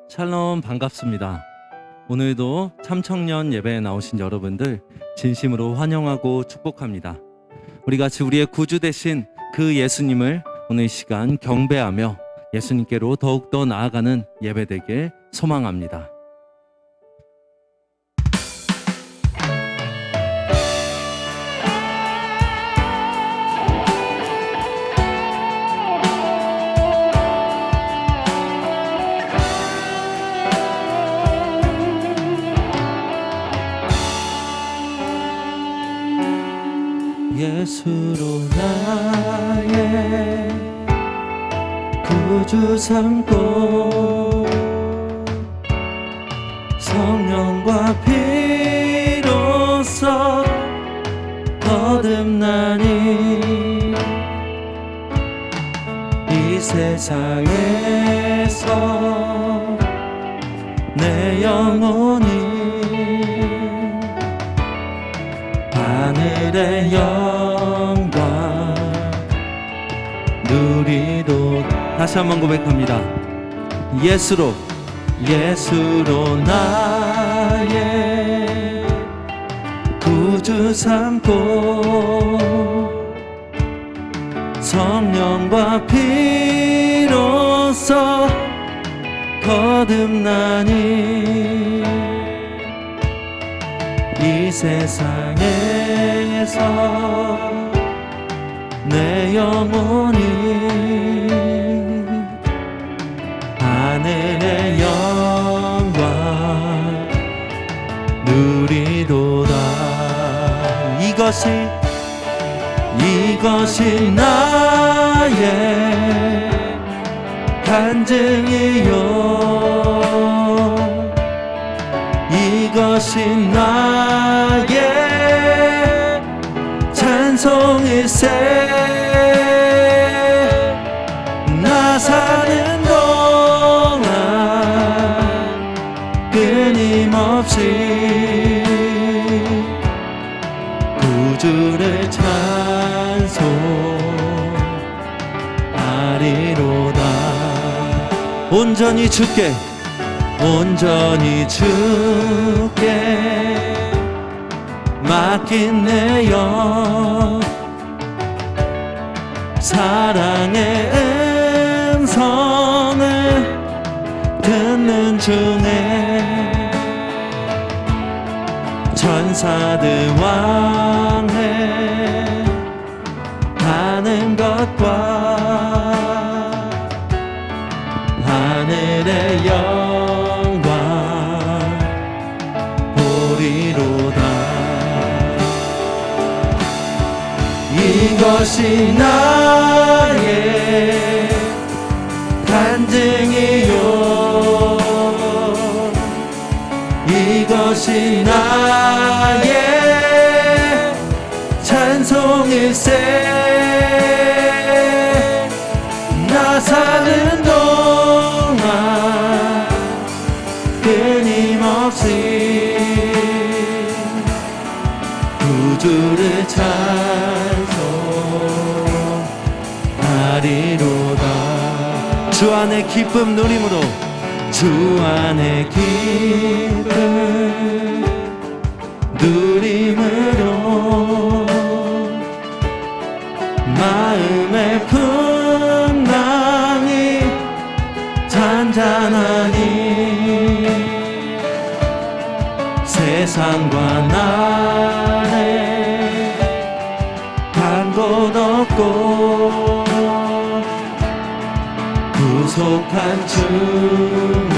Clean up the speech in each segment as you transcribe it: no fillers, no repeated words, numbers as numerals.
샬롬, 반갑습니다. 오늘도 참청년 예배에 나오신 여러분들 진심으로 환영하고 축복합니다. 우리 같이 우리의 구주 되신 그 예수님을 오늘 이 시간 경배하며 예수님께로 더욱더 나아가는 예배 되길 소망합니다. 예수로 나의 구주 삼고 성령과 피로써 거듭나니 이 세상에서 내 영혼이 하늘의 영광 누리도. 다시 한번 고백합니다. 예수로 나의 구주 삼고 성령과 피로써 거듭나니 이 세상에서 내 영혼이 하늘의 영광 누리도다. 이것이 나의 간증이요, 이것이 나의 찬송일세. 나 사는 동안 끊임없이 구주를 찬송하리로다. 온전히 주께 맡긴 내 영, 사랑의 음성을 듣는 중에 천사들 왕래 하는 것과 하늘의 영광 보리로다. 이것이 나의 간증이요, 이것이 나의 찬송일세. 나 사는 동안 끊임없이 구주를 찬송하리로다. 주 안의 기쁨 누림으로, 주 안의 기쁨 누림으로 마음의 풍랑이 잔잔하니 세상과 나의 간 곳 없고 구속한 주만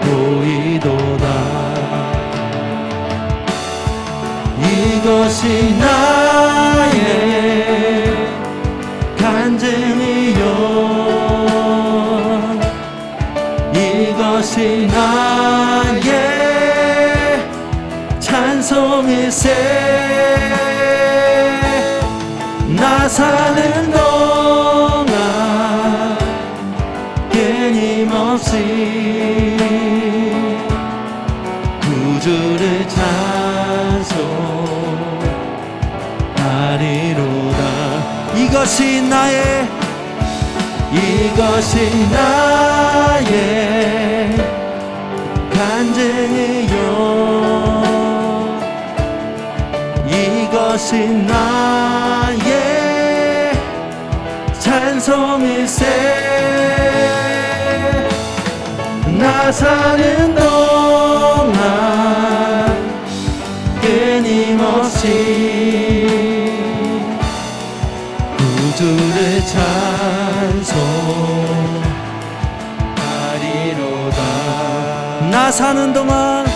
보이도다. 이것이 나의 간증이요, 이것이 나의 찬송일세. 나 사는 동안 끊임없이 구주를 찬송하리로다. 이것이 나의 이것이 나의 간증이요 이것이 나의 찬송일세 나 사는 동안 끊임없이 구주를 찬송하리로다 나 사는 동안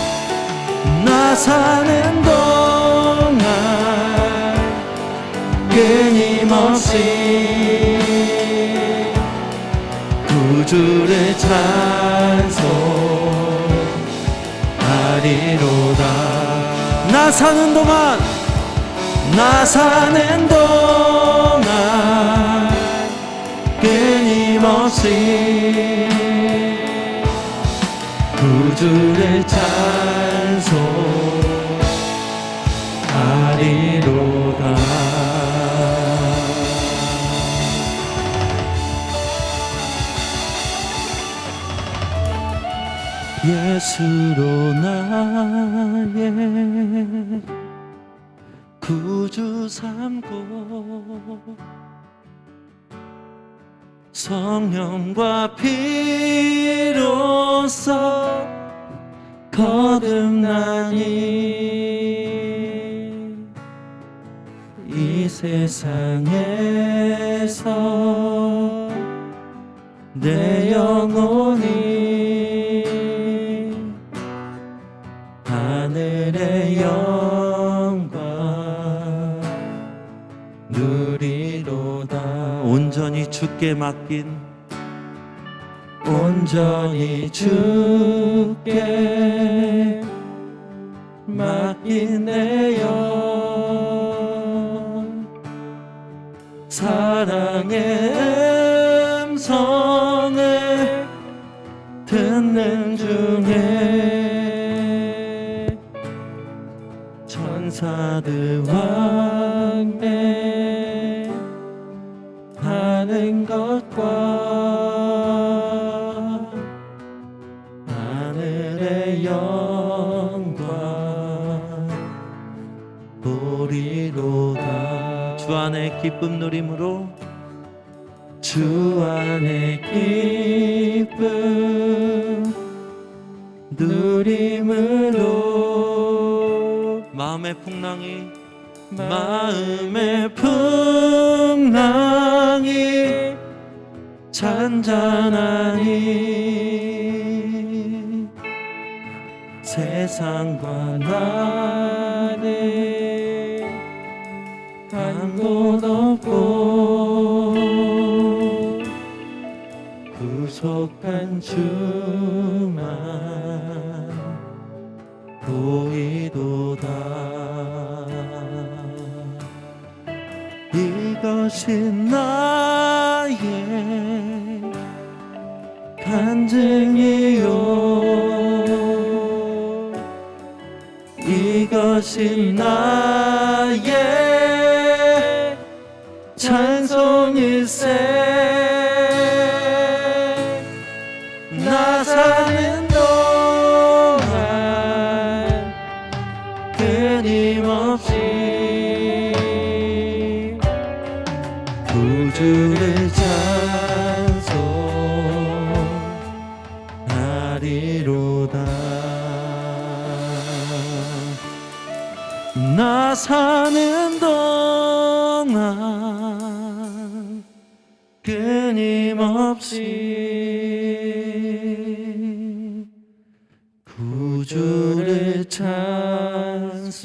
끊임없이 구주를 찬송하리로다 나 사는 동안 끊임없이 구주를 찬송하리로다 예수로 나의 구주 삼고 성령과 피로써 거듭나니 이 세상에서 내 영혼이 하늘의 영광 누리로다 온전히 주께 맡긴 내 영 사랑의 음성을 듣는 중에 천사들과 함께 하는 것과 하늘의 영광 보리로다 주 안에 기쁨 누림으로 주 안에 기쁨 누림으로 마음의 풍랑이 잔잔하니 세상과 나는 한 곳 없고 구속한 주만 보이도다 이것이 나의 간증이요 이것이 나의 찬송일세 나 사는 동안 끊임없이 구주를 찬송하리로다 나 사는 동안 끊임없이 구주를 찬송하리로다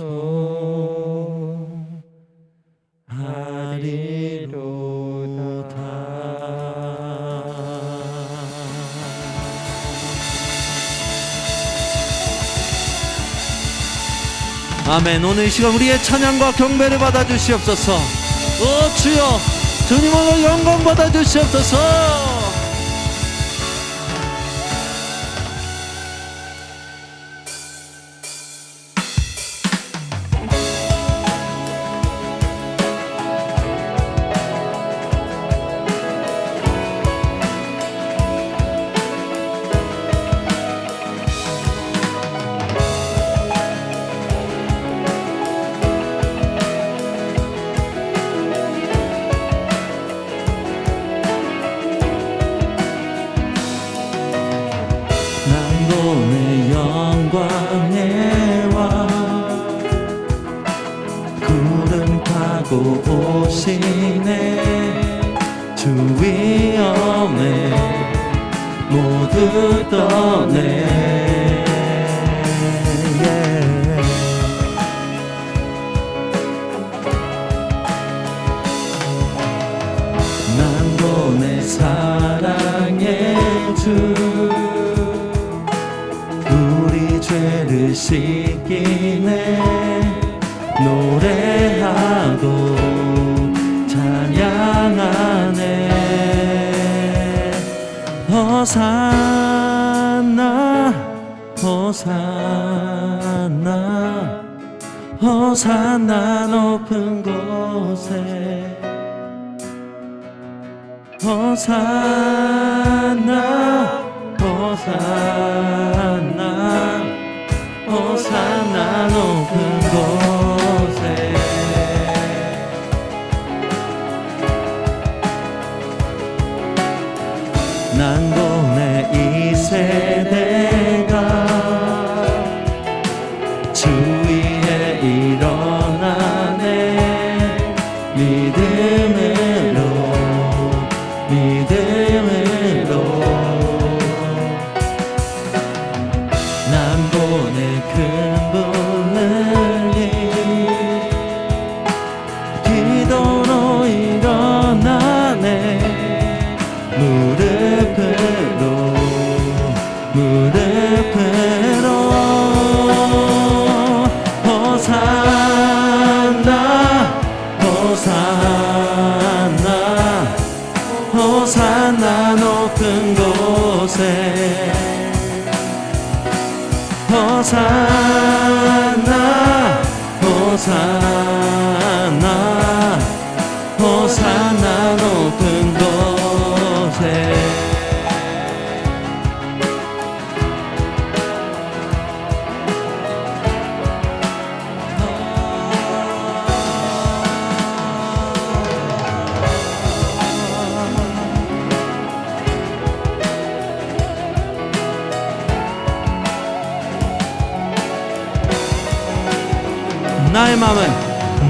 아멘. 오늘 이 시간 우리의 찬양과 경배를 받아주시옵소서. 오 주여 주님 오늘 영광 받아주시옵소서. 만군의 영광의 왕 구름 타고 오시네 주 위엄에 모두 떠내 만군의 사랑의 주 우리 죄를 씻기네 노래하고 찬양하네 호산나 호산나 호산나 높은 곳에 호산나 호산나 호산나 높은 곳에 난고네 이 세대가 주 위에 일어나네 믿음으로 남보네 큰 분을 기도로 일어나네 무릎으로 호산나 호산나 호산나 높은 곳에 호산나 호산나 호산나 높은 곳에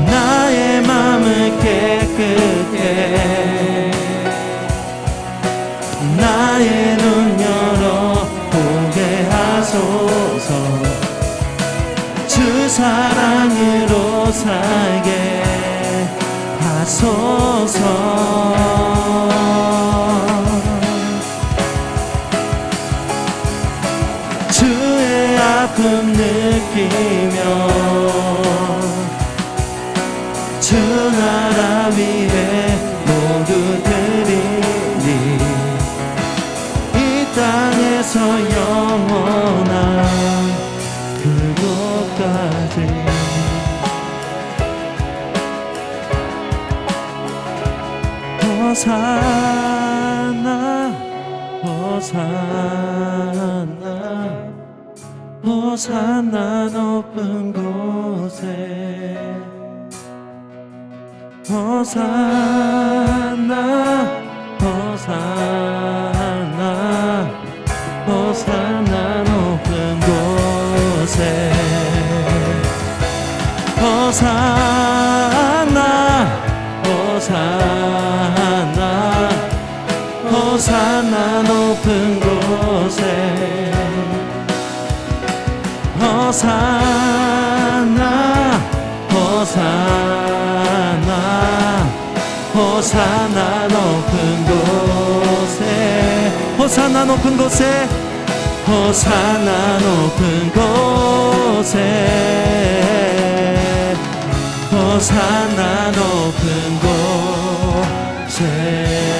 나의 마음을 깨끗해 나의 눈 열어 보게 하소서 주 사랑으로 살게 하소서 주의 아픔 느끼며 주 나라 위에 모두 드리니 이 땅에서 영원한 그곳까지 호산나 호산나 호산나 높은 곳에 호산나 호산나 호산나 높은 곳에 호산나 호산나 호산나 높은 곳에 호산나 호산나 호산나 높은 곳에 호산나 높은 곳에 호산나 높은 곳에 호산나 높은 곳에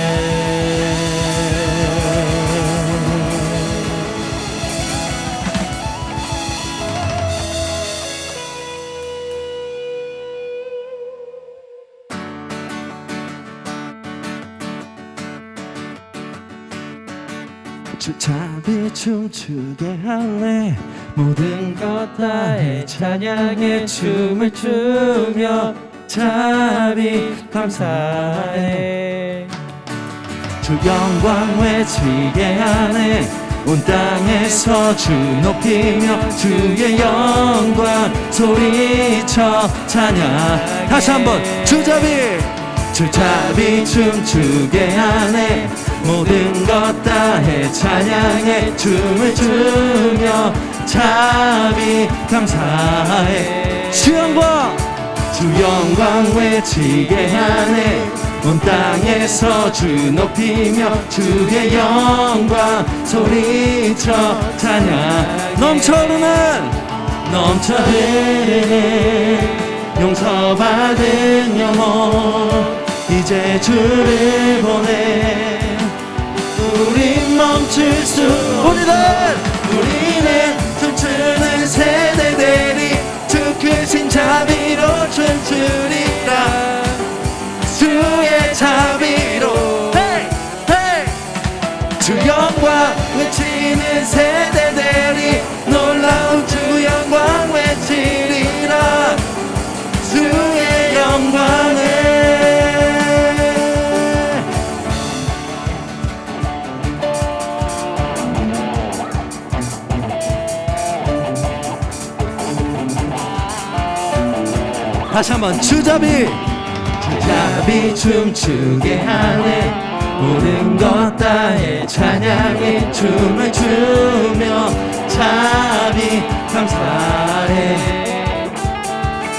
주잡이 춤추게 할래 모든 것 다해 찬양의 춤을 추며 자비 감사해 주 영광 외치게 하네 온 땅에서 주 높이며 주의 영광 소리쳐 찬양. 다시 한번 주잡이 춤추게 하네. 모든 것 다해 찬양해. 춤을 추며 잡이 감사해. 주 영광 외치게 하네. 온 땅에서 주 높이며 주의 영광 소리쳐 찬양. 넘쳐 흐르는 용서받은 영혼 이제 주를 보내. 우린 멈출 수 우리는 춤추는 세대들이 주 크신 자비로 춤추리라. 주의 자비로 주 영광 외치는 세대들이 놀라운 주 영광 외치리라. 주의 영광을. 다시 한번 주잡이 춤추게 하네. 모든 것 다해 찬양해. 춤을 추며 자비 감사해.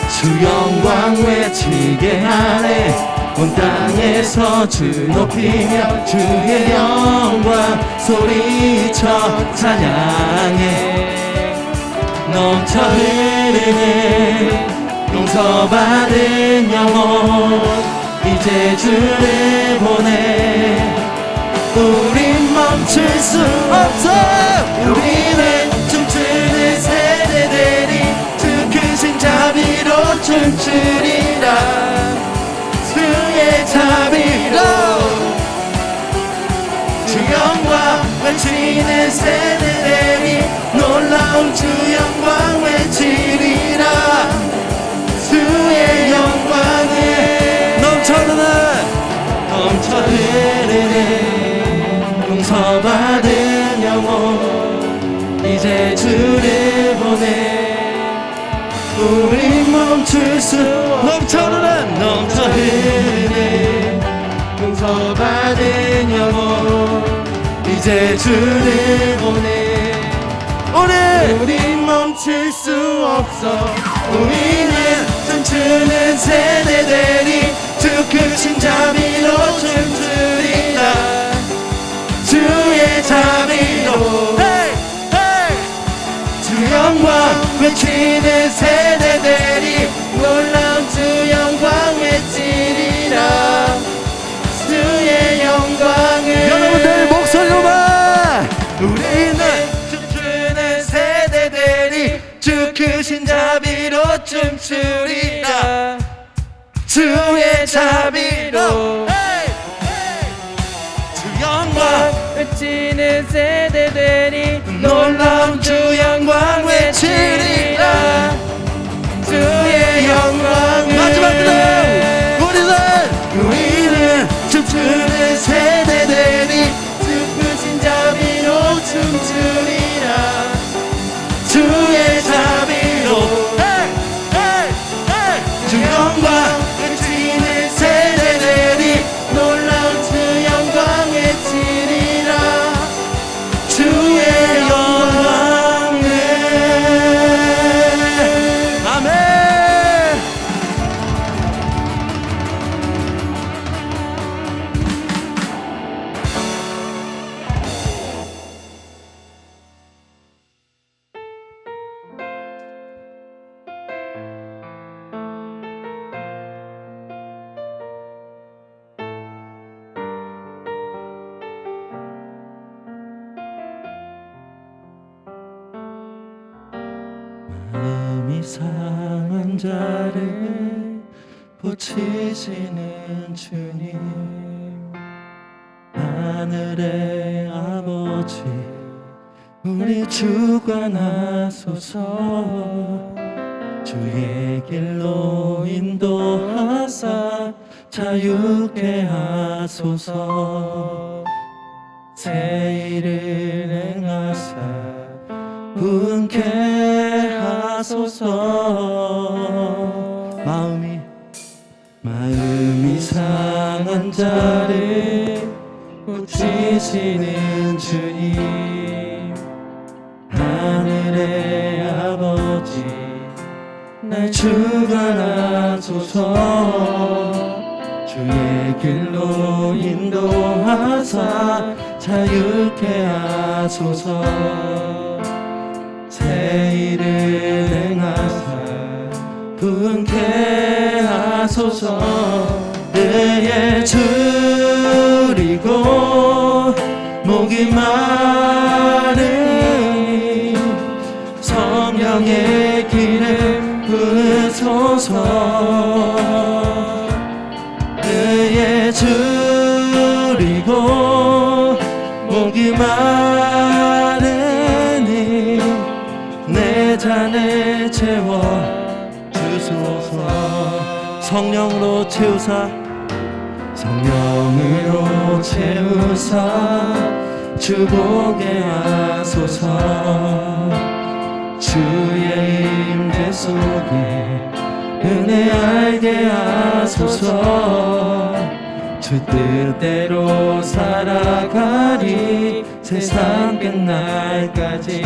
주 영광 외치게 하네. 온 땅에서 주 높이며 주의 영광 소리쳐 찬양해. 넘쳐 흐르는 용서받은 영혼 이제 주를 보내. 우린 멈출 수 없어. 우리는 춤추는 세대들이 주 크신 자비로 춤추리라. 주의 자비로 주 영광 외치는 세대들이 놀라운 주 영광 외치리라. 주의 영광을. 넘쳐 흐르는 용서받은 영혼 이제 주를 보내. 우린 멈출 수 넘쳐 흐르는 용서받은 영혼 이제 주를 보내. 우린 멈출 수 없어. 우리는 춤추는 세대들이 주 크신 자비로 춤추리라. 주의 자비로 주 영광 외치는 세대들이 놀라운 주 영광 외치리라. 주의 영광을. 여러분들 목소리로만. 우리는 춤추는 세대들이 주 크신 자비로 춤추리라. 주의 자비로 주 영광 외치는 세대들이 놀라운 주 영광 외치리라. 주의 영광을. 마지막으로 우리는 춤추는 세대들이 주 크신 자비로 춤추리라. 주의 자비로 주 영광 외치는 세대들이 놀라운 주 영광 외치리라. 주의 영광을. 아멘. 마음이 상한 자를 고치시는 주님. 하늘의 아버지 우리 주관하소서. 주의 길로 인도하사 자유케 하소서. 새 일을 행하사 부흥케 하소서. 마음이 상한 자를 고치시는 주님, 하늘의 아버지 날 주관하소서. 주의 길로 인도하사 자유케 하소서. 새 일을 행하사 부흥케 하소서. 때에 줄이고 목이 마르니 성령의 기름 부으소서. 때에 줄이고 목이 마르니 내 잔을 채워 주소서. 성령으로 채우사 주보게 하소서. 주의 임재 속에 은혜 알게 하소서. 주 뜻대로 살아가리 세상 끝날까지.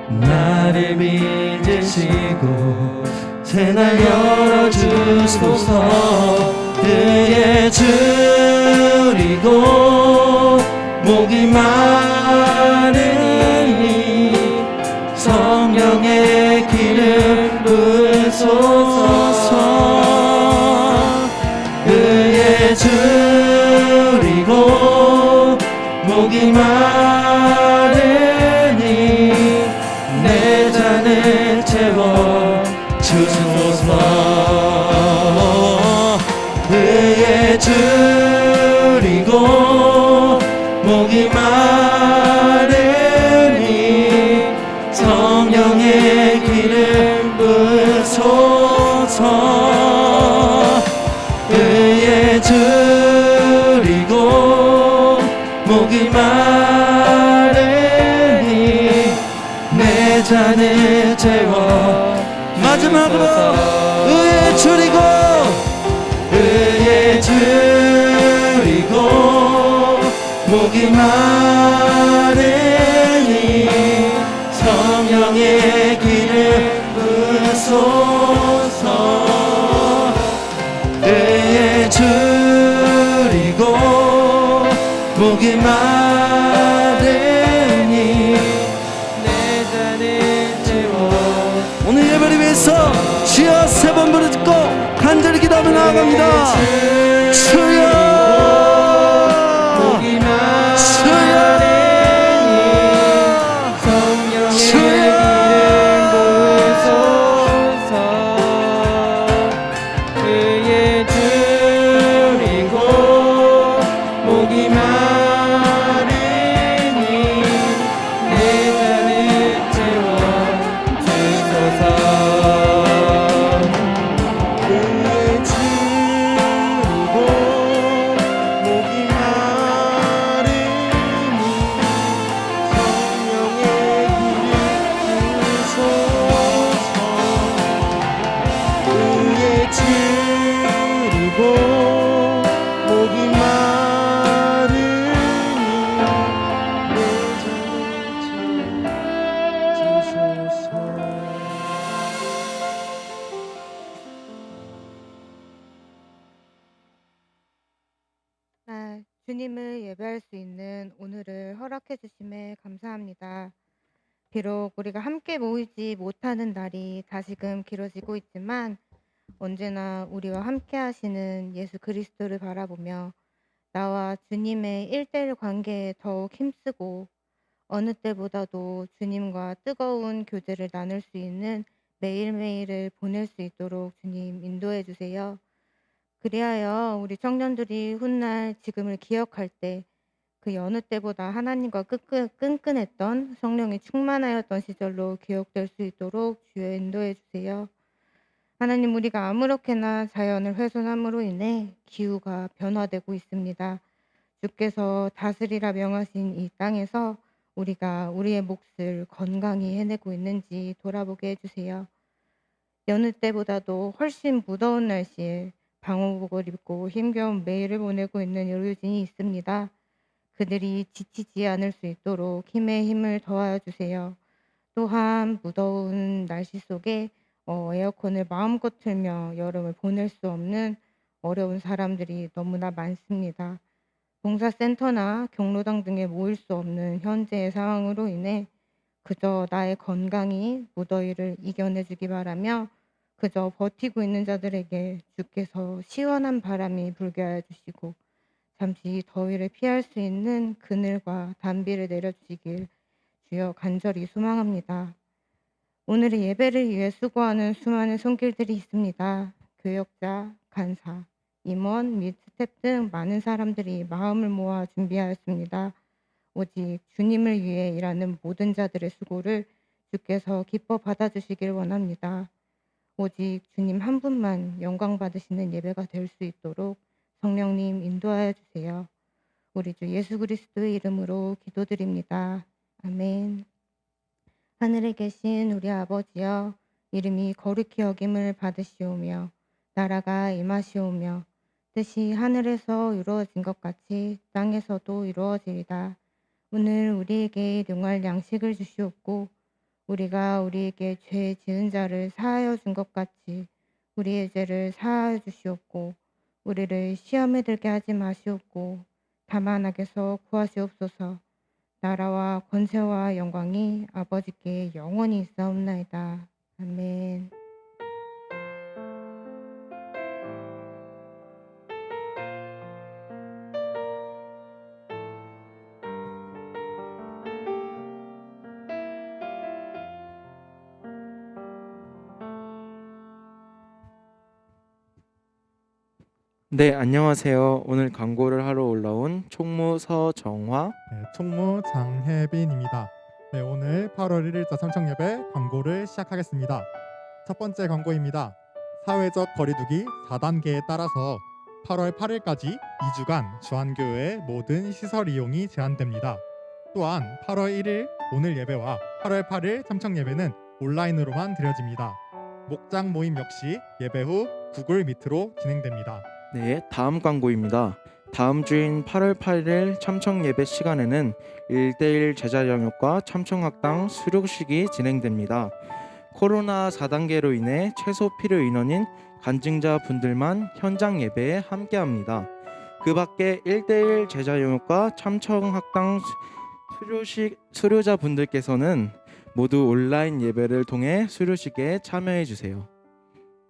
나를 빚으시고 새날 열어주소서. 그의 줄이고 목이 마르니 성령의 기름 부으소서. 그의 줄이고 목이 마르니 내 잔을 채워 주소서. 그의 줄이고 목이 마르니 성령의 기름 부으소서. 그의 줄이고 목이 마르니 내 잔을 채워. 마지막으로 의에 줄이고 목이 마르니 성령의 기름 부으소서. 의에 줄이고 목이 마르니 내 잔을 채워. 오늘 예배를 위해서 주여 세 번 부르짖고 간절히 기도하며 나아갑니다. 주여 주님을 예배할 수 있는 오늘을 허락해 주심에 감사합니다. 비록 우리가 함께 모이지 못하는 날이 다시금 길어지고 있지만 언제나 우리와 함께 하시는 예수 그리스도를 바라보며 나와 주님의 1:1 관계에 더욱 힘쓰고 어느 때보다도 주님과 뜨거운 교제를 나눌 수 있는 매일매일을 보낼 수 있도록 주님 인도해 주세요. 그리하여 우리 청년들이 훗날 지금을 기억할 때 그 여느 때보다 하나님과 끈끈했던 성령이 충만하였던 시절로 기억될 수 있도록 주여 인도해 주세요. 하나님, 우리가 아무렇게나 자연을 훼손함으로 인해 기후가 변화되고 있습니다. 주께서 다스리라 명하신 이 땅에서 우리가 우리의 몫을 건강히 해내고 있는지 돌아보게 해주세요. 여느 때보다도 훨씬 무더운 날씨에 방호복을 입고 힘겨운 매일을 보내고 있는 의료진이 있습니다. 그들이 지치지 않을 수 있도록 힘에 힘을 더하여 주세요. 또한 무더운 날씨 속에 에어컨을 마음껏 틀며 여름을 보낼 수 없는 어려운 사람들이 너무나 많습니다. 봉사센터나 경로당 등에 모일 수 없는 현재의 상황으로 인해 그저 나의 건강이 무더위를 이겨내주기 바라며 그저 버티고 있는 자들에게 주께서 시원한 바람이 불게 하여 주시고 잠시 더위를 피할 수 있는 그늘과 단비를 내려주시길 주여 간절히 소망합니다. 오늘의 예배를 위해 수고하는 수많은 손길들이 있습니다. 교역자, 간사, 임원 및 스태프 등 많은 사람들이 마음을 모아 준비하였습니다. 오직 주님을 위해 일하는 모든 자들의 수고를 주께서 기뻐 받아주시길 원합니다. 오직 주님 한 분만 영광 받으시는 예배가 될 수 있도록 성령님 인도하여 주세요. 우리 주 예수 그리스도의 이름으로 기도드립니다. 아멘. 하늘에 계신 우리 아버지여, 이름이 거룩히 여김을 받으시오며 나라가 임하시오며 뜻이 하늘에서 이루어진 것 같이 땅에서도 이루어지리다. 오늘 우리에게 용할 양식을 주시옵고 우리가 우리에게 죄 지은 자를 사하여 준 것 같이 우리의 죄를 사하여 주시옵고 우리를 시험에 들게 하지 마시옵고 다만 악에서 구하시옵소서. 나라와 권세와 영광이 아버지께 영원히 있사옵나이다. 아멘. 네, 안녕하세요. 오늘 광고를 하러 올라온 총무 서정화. 네, 총무 장혜빈입니다. 네, 오늘 8월 1일자 참청예배 광고를 시작하겠습니다. 첫 번째 광고입니다. 사회적 거리두기 4단계에 따라서 8월 8일까지 2주간 주한교회 모든 시설 이용이 제한됩니다. 또한 8월 1일 오늘 예배와 8월 8일 참청예배는 온라인으로만 드려집니다. 목장 모임 역시 예배 후 구글 미트로 진행됩니다. 네, 다음 광고입니다. 다음 주인 8월 8일 참청 예배 시간에는 1대1 제자 영역과 참청학당 수료식이 진행됩니다. 코로나 4단계로 인해 최소 필요 인원인 간증자 분들만 현장 예배에 함께합니다. 그 밖에 1대1 제자 영역과 참청학당 수료자 분들께서는 모두 온라인 예배를 통해 수료식에 참여해 주세요.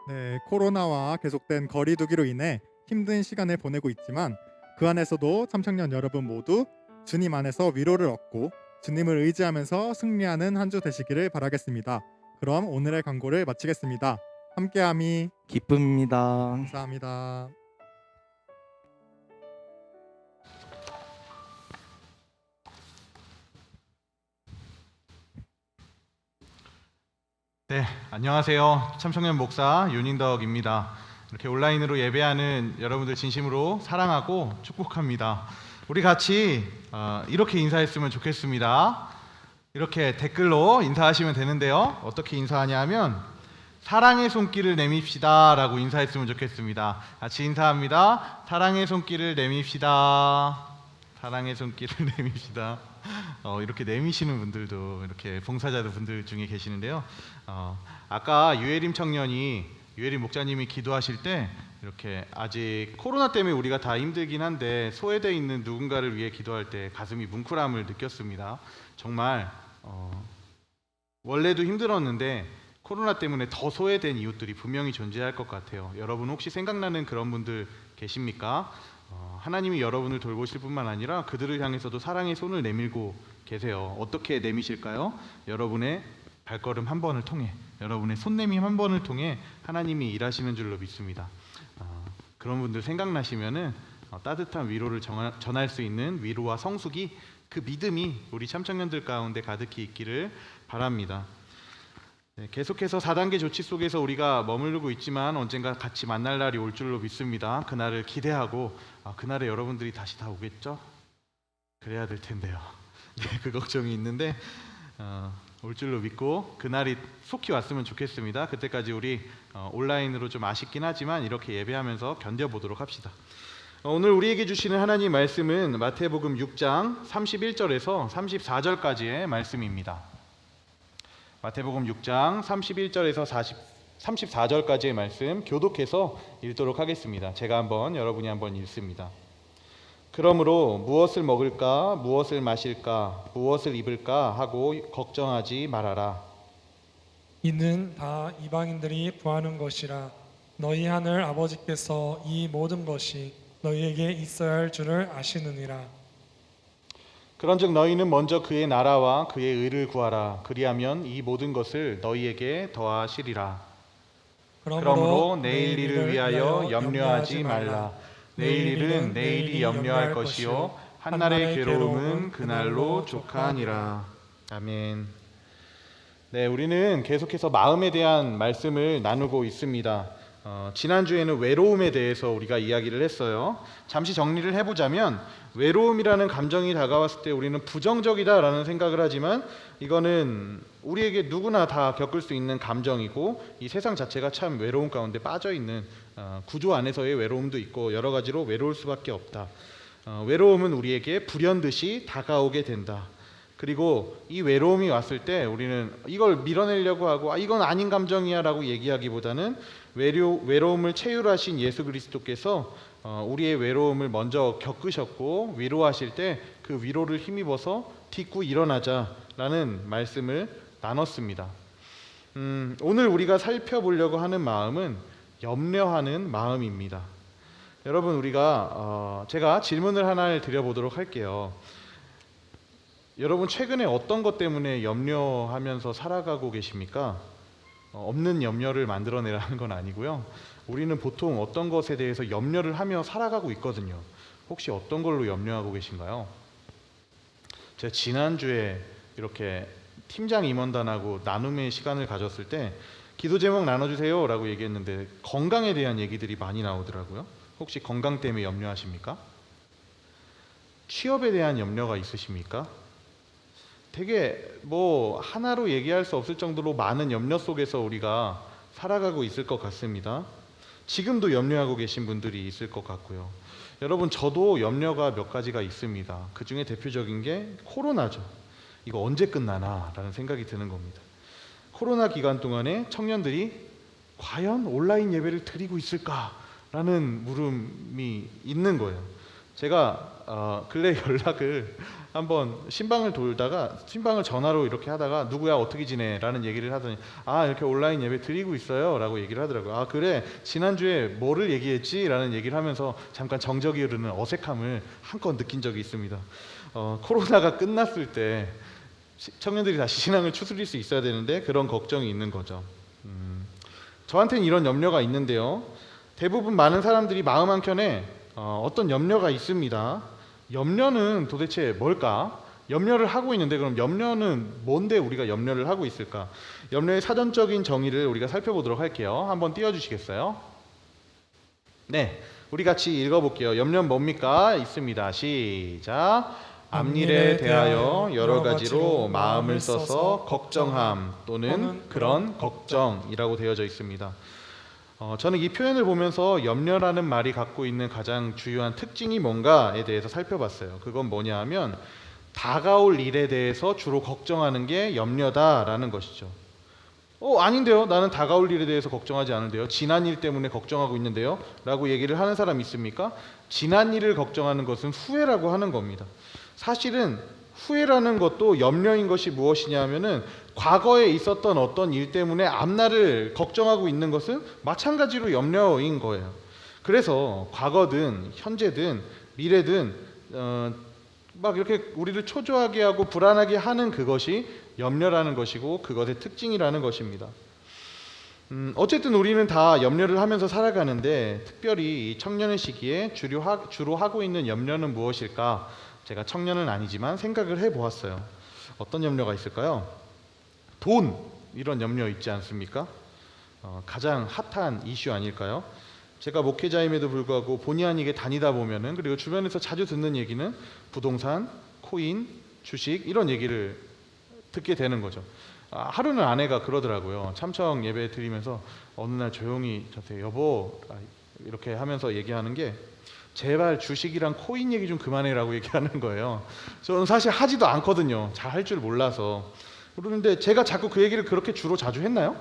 네, 코로나와 계속된 거리두기로 인해 힘든 시간을 보내고 있지만 그 안에서도 참청년 여러분 모두 주님 안에서 위로를 얻고 주님을 의지하면서 승리하는 한 주 되시기를 바라겠습니다. 그럼 오늘의 광고를 마치겠습니다. 함께함이 기쁨입니다. 감사합니다. 네, 안녕하세요. 참청년 목사 윤인덕입니다. 이렇게 온라인으로 예배하는 여러분들 진심으로 사랑하고 축복합니다. 우리 같이 이렇게 인사했으면 좋겠습니다. 이렇게 댓글로 인사하시면 되는데요. 어떻게 인사하냐 하면 사랑의 손길을 내밉시다 라고 인사했으면 좋겠습니다. 같이 인사합니다. 사랑의 손길을 내밉시다. 사랑의 손길을 내밉시다. 이렇게 내미시는 분들도 이렇게 봉사자들 분들 중에 계시는데요. 아까 유예림 청년이 유예림 목자님이 기도하실 때 이렇게 아직 코로나 때문에 우리가 다 힘들긴 한데 소외되어 있는 누군가를 위해 기도할 때 가슴이 뭉클함을 느꼈습니다. 정말 원래도 힘들었는데 코로나 때문에 더 소외된 이웃들이 분명히 존재할 것 같아요. 여러분 혹시 생각나는 그런 분들 계십니까? 하나님이 여러분을 돌보실 뿐만 아니라 그들을 향해서도 사랑의 손을 내밀고 계세요. 어떻게 내미실까요? 여러분의 발걸음 한 번을 통해, 여러분의 손내밈 한 번을 통해 하나님이 일하시는 줄로 믿습니다. 그런 분들 생각나시면은 따뜻한 위로를 전할 수 있는 위로와 성숙이, 그 믿음이 우리 참청년들 가운데 가득히 있기를 바랍니다. 계속해서 4단계 조치 속에서 우리가 머무르고 있지만 언젠가 같이 만날 날이 올 줄로 믿습니다. 그날을 기대하고 그날에 여러분들이 다시 다 오겠죠? 그래야 될 텐데요. 그 걱정이 있는데 올 줄로 믿고 그날이 속히 왔으면 좋겠습니다. 그때까지 우리 온라인으로 좀 아쉽긴 하지만 이렇게 예배하면서 견뎌보도록 합시다. 오늘 우리에게 주시는 하나님 말씀은 마태복음 6장 31절에서 34절까지의 말씀입니다. 마태복음 6장 31절에서 34절까지의 말씀 교독해서 읽도록 하겠습니다. 제가 여러분이 한번 읽습니다. 그러므로 무엇을 먹을까, 무엇을 마실까, 무엇을 입을까 하고 걱정하지 말아라. 이는 다 이방인들이 구하는 것이라. 너희 하늘 아버지께서 이 모든 것이 너희에게 있어야 할 줄을 아시느니라. 그런즉 너희는 먼저 그의 나라와 그의 의를 구하라. 그리하면 이 모든 것을 너희에게 더하시리라. 그러므로 내일 일을 위하여 염려하지 말라. 내일 일은 내일이 염려할 것이요 한날의 괴로움은 그날로 족하니라. 아멘. 네, 우리는 계속해서 마음에 대한 말씀을 나누고 있습니다. 지난주에는 외로움에 대해서 우리가 이야기를 했어요. 잠시 정리를 해보자면 외로움이라는 감정이 다가왔을 때 우리는 부정적이다라는 생각을 하지만 이거는 우리에게 누구나 다 겪을 수 있는 감정이고 이 세상 자체가 참 외로움 가운데 빠져있는 구조 안에서의 외로움도 있고 여러 가지로 외로울 수밖에 없다. 외로움은 우리에게 불현듯이 다가오게 된다. 그리고 이 외로움이 왔을 때 우리는 이걸 밀어내려고 하고 이건 아닌 감정이야 라고 얘기하기보다는 외로움을 체휼하신 예수 그리스도께서 우리의 외로움을 먼저 겪으셨고 위로하실 때 그 위로를 힘입어서 딛고 일어나자라는 말씀을 나눴습니다. 오늘 우리가 살펴보려고 하는 마음은 염려하는 마음입니다. 여러분 우리가 제가 질문을 하나를 드려보도록 할게요. 여러분 최근에 어떤 것 때문에 염려하면서 살아가고 계십니까? 없는 염려를 만들어내라는 건 아니고요. 우리는 보통 어떤 것에 대해서 염려를 하며 살아가고 있거든요. 혹시 어떤 걸로 염려하고 계신가요? 제가 지난주에 이렇게 팀장 임원단하고 나눔의 시간을 가졌을 때 기도 제목 나눠주세요 라고 얘기했는데 건강에 대한 얘기들이 많이 나오더라고요. 혹시 건강 때문에 염려하십니까? 취업에 대한 염려가 있으십니까? 되게 하나로 얘기할 수 없을 정도로 많은 염려 속에서 우리가 살아가고 있을 것 같습니다. 지금도 염려하고 계신 분들이 있을 것 같고요. 여러분 저도 염려가 몇 가지가 있습니다. 그 중에 대표적인 게 코로나죠. 이거 언제 끝나나 라는 생각이 드는 겁니다. 코로나 기간 동안에 청년들이 과연 온라인 예배를 드리고 있을까라는 물음이 있는 거예요. 제가 근래 연락을 한번 신방을 돌다가 신방을 전화로 이렇게 하다가 누구야 어떻게 지내? 라는 얘기를 하더니 이렇게 온라인 예배 드리고 있어요 라고 얘기를 하더라고요. 그래 지난주에 뭐를 얘기했지? 라는 얘기를 하면서 잠깐 정적이 흐르는 어색함을 한껏 느낀 적이 있습니다. 코로나가 끝났을 때 청년들이 다시 신앙을 추스릴 수 있어야 되는데 그런 걱정이 있는 거죠. 저한테는 이런 염려가 있는데요. 대부분 많은 사람들이 마음 한켠에 어떤 염려가 있습니다. 염려는 도대체 뭘까? 염려를 하고 있는데 그럼 염려는 뭔데 우리가 염려를 하고 있을까? 염려의 사전적인 정의를 우리가 살펴보도록 할게요. 한번 띄워주시겠어요? 네, 우리 같이 읽어볼게요. 염려는 뭡니까? 있습니다. 시작. 앞일에 대하여 여러 가지로 마음을 써서 걱정함 또는 그런 걱정이라고 되어져 있습니다. 저는 이 표현을 보면서 염려라는 말이 갖고 있는 가장 주요한 특징이 뭔가에 대해서 살펴봤어요. 그건 뭐냐 하면 다가올 일에 대해서 주로 걱정하는 게 염려다라는 것이죠. 아닌데요. 나는 다가올 일에 대해서 걱정하지 않은데요. 지난 일 때문에 걱정하고 있는데요. 라고 얘기를 하는 사람 있습니까? 지난 일을 걱정하는 것은 후회라고 하는 겁니다. 사실은 후회라는 것도 염려인 것이 무엇이냐 하면은 과거에 있었던 어떤 일 때문에 앞날을 걱정하고 있는 것은 마찬가지로 염려인 거예요. 그래서 과거든 현재든 미래든 막 이렇게 우리를 초조하게 하고 불안하게 하는 그것이 염려라는 것이고 그것의 특징이라는 것입니다. 어쨌든 우리는 다 염려를 하면서 살아가는데 특별히 이 청년의 시기에 주로 하고 있는 염려는 무엇일까? 제가 청년은 아니지만 생각을 해보았어요. 어떤 염려가 있을까요? 돈, 이런 염려 있지 않습니까? 가장 핫한 이슈 아닐까요? 제가 목회자임에도 불구하고 본의 아니게 다니다 보면은, 그리고 주변에서 자주 듣는 얘기는 부동산, 코인, 주식 이런 얘기를 듣게 되는 거죠. 하루는 아내가 그러더라고요. 참청 예배 드리면서 어느 날 조용히 저한테 여보 이렇게 하면서 얘기하는 게, 제발 주식이랑 코인 얘기 좀 그만해라고 얘기하는 거예요. 저는 사실 하지도 않거든요. 잘 할 줄 몰라서. 그런데 제가 자꾸 그 얘기를 그렇게 주로 자주 했나요?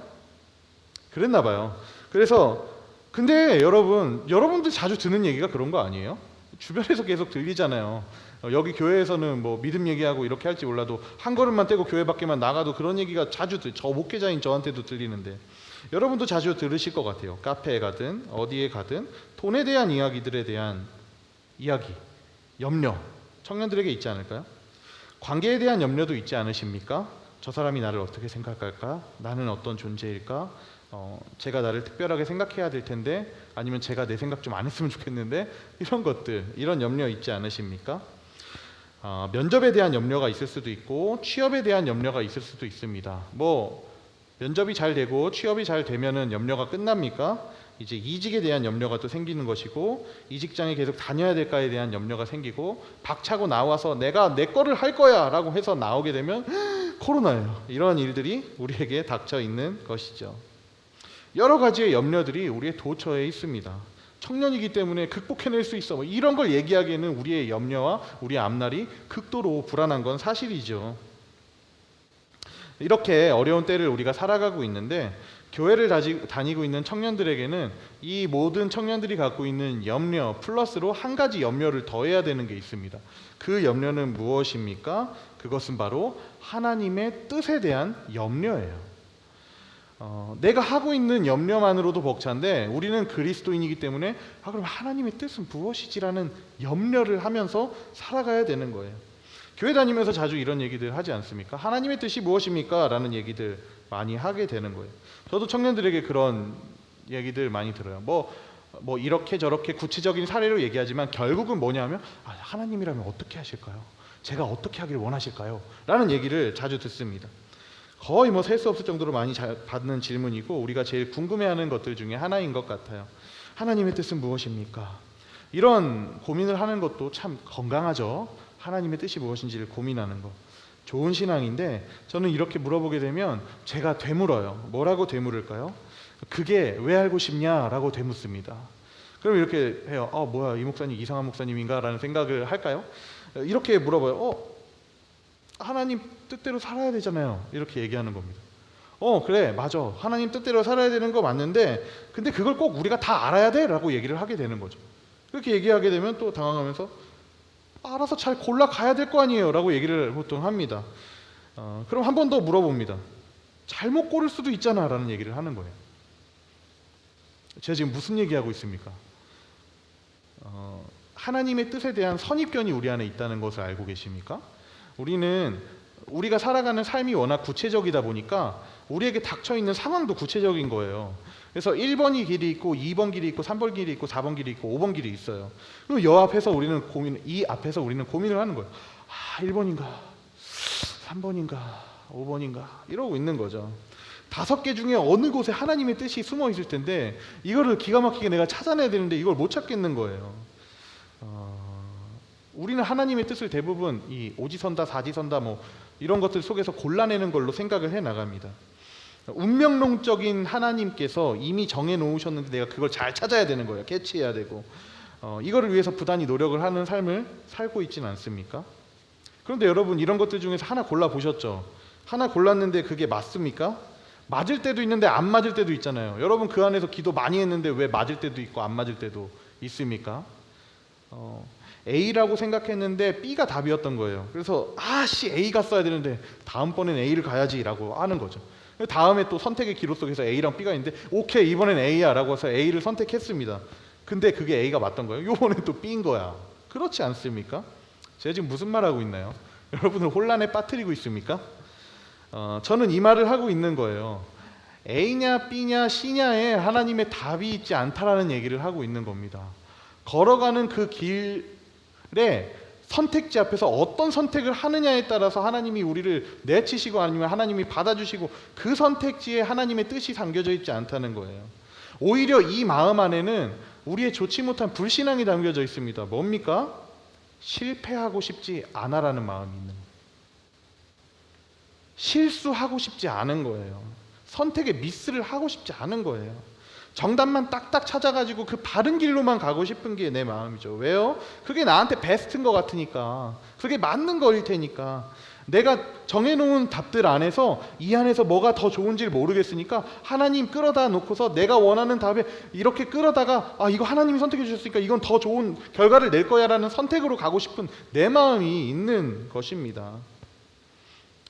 그랬나 봐요. 그래서 근데 여러분들 자주 듣는 얘기가 그런 거 아니에요? 주변에서 계속 들리잖아요. 여기 교회에서는 뭐 믿음 얘기하고 이렇게 할지 몰라도 한 걸음만 떼고 교회 밖에만 나가도 그런 얘기가 자주 저 목회자인 저한테도 들리는데, 여러분도 자주 들으실 것 같아요. 카페에 가든 어디에 가든 돈에 대한 이야기들에 대한 이야기, 염려, 청년들에게 있지 않을까요? 관계에 대한 염려도 있지 않으십니까? 저 사람이 나를 어떻게 생각할까? 나는 어떤 존재일까? 제가 나를 특별하게 생각해야 될 텐데, 아니면 제가 내 생각 좀 안 했으면 좋겠는데, 이런 것들, 이런 염려 있지 않으십니까? 면접에 대한 염려가 있을 수도 있고 취업에 대한 염려가 있을 수도 있습니다. 뭐 면접이 잘 되고 취업이 잘 되면은 염려가 끝납니까? 이제 이직에 대한 염려가 또 생기는 것이고, 이 직장에 계속 다녀야 될까에 대한 염려가 생기고, 박차고 나와서 내가 내 거를 할 거야 라고 해서 나오게 되면 코로나예요. 이런 일들이 우리에게 닥쳐 있는 것이죠. 여러 가지의 염려들이 우리의 도처에 있습니다. 청년이기 때문에 극복해낼 수 있어, 뭐 이런 걸 얘기하기에는 우리의 염려와 우리의 앞날이 극도로 불안한 건 사실이죠. 이렇게 어려운 때를 우리가 살아가고 있는데, 교회를 다니고 있는 청년들에게는 이 모든 청년들이 갖고 있는 염려 플러스로 한 가지 염려를 더해야 되는 게 있습니다. 그 염려는 무엇입니까? 그것은 바로 하나님의 뜻에 대한 염려예요. 내가 하고 있는 염려만으로도 벅찬데, 우리는 그리스도인이기 때문에 그럼 하나님의 뜻은 무엇이지라는 염려를 하면서 살아가야 되는 거예요. 교회 다니면서 자주 이런 얘기들 하지 않습니까? 하나님의 뜻이 무엇입니까? 라는 얘기들 많이 하게 되는 거예요. 저도 청년들에게 그런 얘기들 많이 들어요. 뭐 이렇게 저렇게 구체적인 사례로 얘기하지만 결국은 뭐냐면, 하나님이라면 어떻게 하실까요? 제가 어떻게 하기를 원하실까요? 라는 얘기를 자주 듣습니다. 거의 뭐 셀 수 없을 정도로 많이 받는 질문이고, 우리가 제일 궁금해하는 것들 중에 하나인 것 같아요. 하나님의 뜻은 무엇입니까? 이런 고민을 하는 것도 참 건강하죠. 하나님의 뜻이 무엇인지를 고민하는 것, 좋은 신앙인데, 저는 이렇게 물어보게 되면 제가 되물어요. 뭐라고 되물을까요? 그게 왜 알고 싶냐라고 되묻습니다. 그럼 이렇게 해요. 뭐야, 이 목사님 이상한 목사님인가? 라는 생각을 할까요? 이렇게 물어봐요. 하나님 뜻대로 살아야 되잖아요. 이렇게 얘기하는 겁니다. 그래, 맞아. 하나님 뜻대로 살아야 되는 거 맞는데, 근데 그걸 꼭 우리가 다 알아야 돼? 라고 얘기를 하게 되는 거죠. 그렇게 얘기하게 되면 또 당황하면서 알아서 잘 골라 가야 될 거 아니에요? 라고 얘기를 보통 합니다. 그럼 한 번 더 물어봅니다. 잘못 고를 수도 있잖아 라는 얘기를 하는 거예요. 제가 지금 무슨 얘기하고 있습니까? 하나님의 뜻에 대한 선입견이 우리 안에 있다는 것을 알고 계십니까? 우리가 살아가는 삶이 워낙 구체적이다 보니까 우리에게 닥쳐있는 상황도 구체적인 거예요. 그래서 1번이 길이 있고 2번 길이 있고 3번 길이 있고 4번 길이 있고 5번 길이 있어요. 그럼 이 앞에서 우리는 고민을 하는 거예요. 1번인가 3번인가 5번인가 이러고 있는 거죠. 5개 중에 어느 곳에 하나님의 뜻이 숨어 있을 텐데, 이거를 기가 막히게 내가 찾아내야 되는데 이걸 못 찾겠는 거예요. 우리는 하나님의 뜻을 대부분 이 오지선다 사지선다 뭐 이런 것들 속에서 골라내는 걸로 생각을 해 나갑니다. 운명론적인 하나님께서 이미 정해 놓으셨는데 내가 그걸 잘 찾아야 되는 거예요. 캐치해야 되고, 이거를 위해서 부단히 노력을 하는 삶을 살고 있지는 않습니까? 그런데 여러분, 이런 것들 중에서 하나 골라 보셨죠? 하나 골랐는데 그게 맞습니까? 맞을 때도 있는데 안 맞을 때도 있잖아요. 여러분, 그 안에서 기도 많이 했는데 왜 맞을 때도 있고 안 맞을 때도 있습니까? A라고 생각했는데 B가 답이었던 거예요. 그래서 A가 써야 되는데 다음번엔 A를 가야지 라고 하는 거죠. 다음에 또 선택의 기로 속에서 A랑 B가 있는데 오케이, 이번엔 A야 라고 해서 A를 선택했습니다. 근데 그게 A가 맞던 거예요. 요번엔 또 B인 거야. 그렇지 않습니까? 제가 지금 무슨 말하고 있나요? 여러분을 혼란에 빠뜨리고 있습니까? 저는 이 말을 하고 있는 거예요. A냐 B냐 C냐에 하나님의 답이 있지 않다라는 얘기를 하고 있는 겁니다. 걸어가는 그 길에 선택지 앞에서 어떤 선택을 하느냐에 따라서 하나님이 우리를 내치시고 아니면 하나님이 받아주시고 그 선택지에 하나님의 뜻이 담겨져 있지 않다는 거예요. 오히려 이 마음 안에는 우리의 좋지 못한 불신앙이 담겨져 있습니다. 뭡니까? 실패하고 싶지 않아라는 마음이 있는 거예요. 실수하고 싶지 않은 거예요. 선택에 미스를 하고 싶지 않은 거예요. 정답만 딱딱 찾아가지고 그 바른 길로만 가고 싶은 게 내 마음이죠. 왜요? 그게 나한테 베스트인 것 같으니까. 그게 맞는 거일 테니까. 내가 정해놓은 답들 안에서 이 안에서 뭐가 더 좋은지를 모르겠으니까 하나님 끌어다 놓고서 내가 원하는 답에 이렇게 끌어다가 이거 하나님이 선택해 주셨으니까 이건 더 좋은 결과를 낼 거야 라는 선택으로 가고 싶은 내 마음이 있는 것입니다.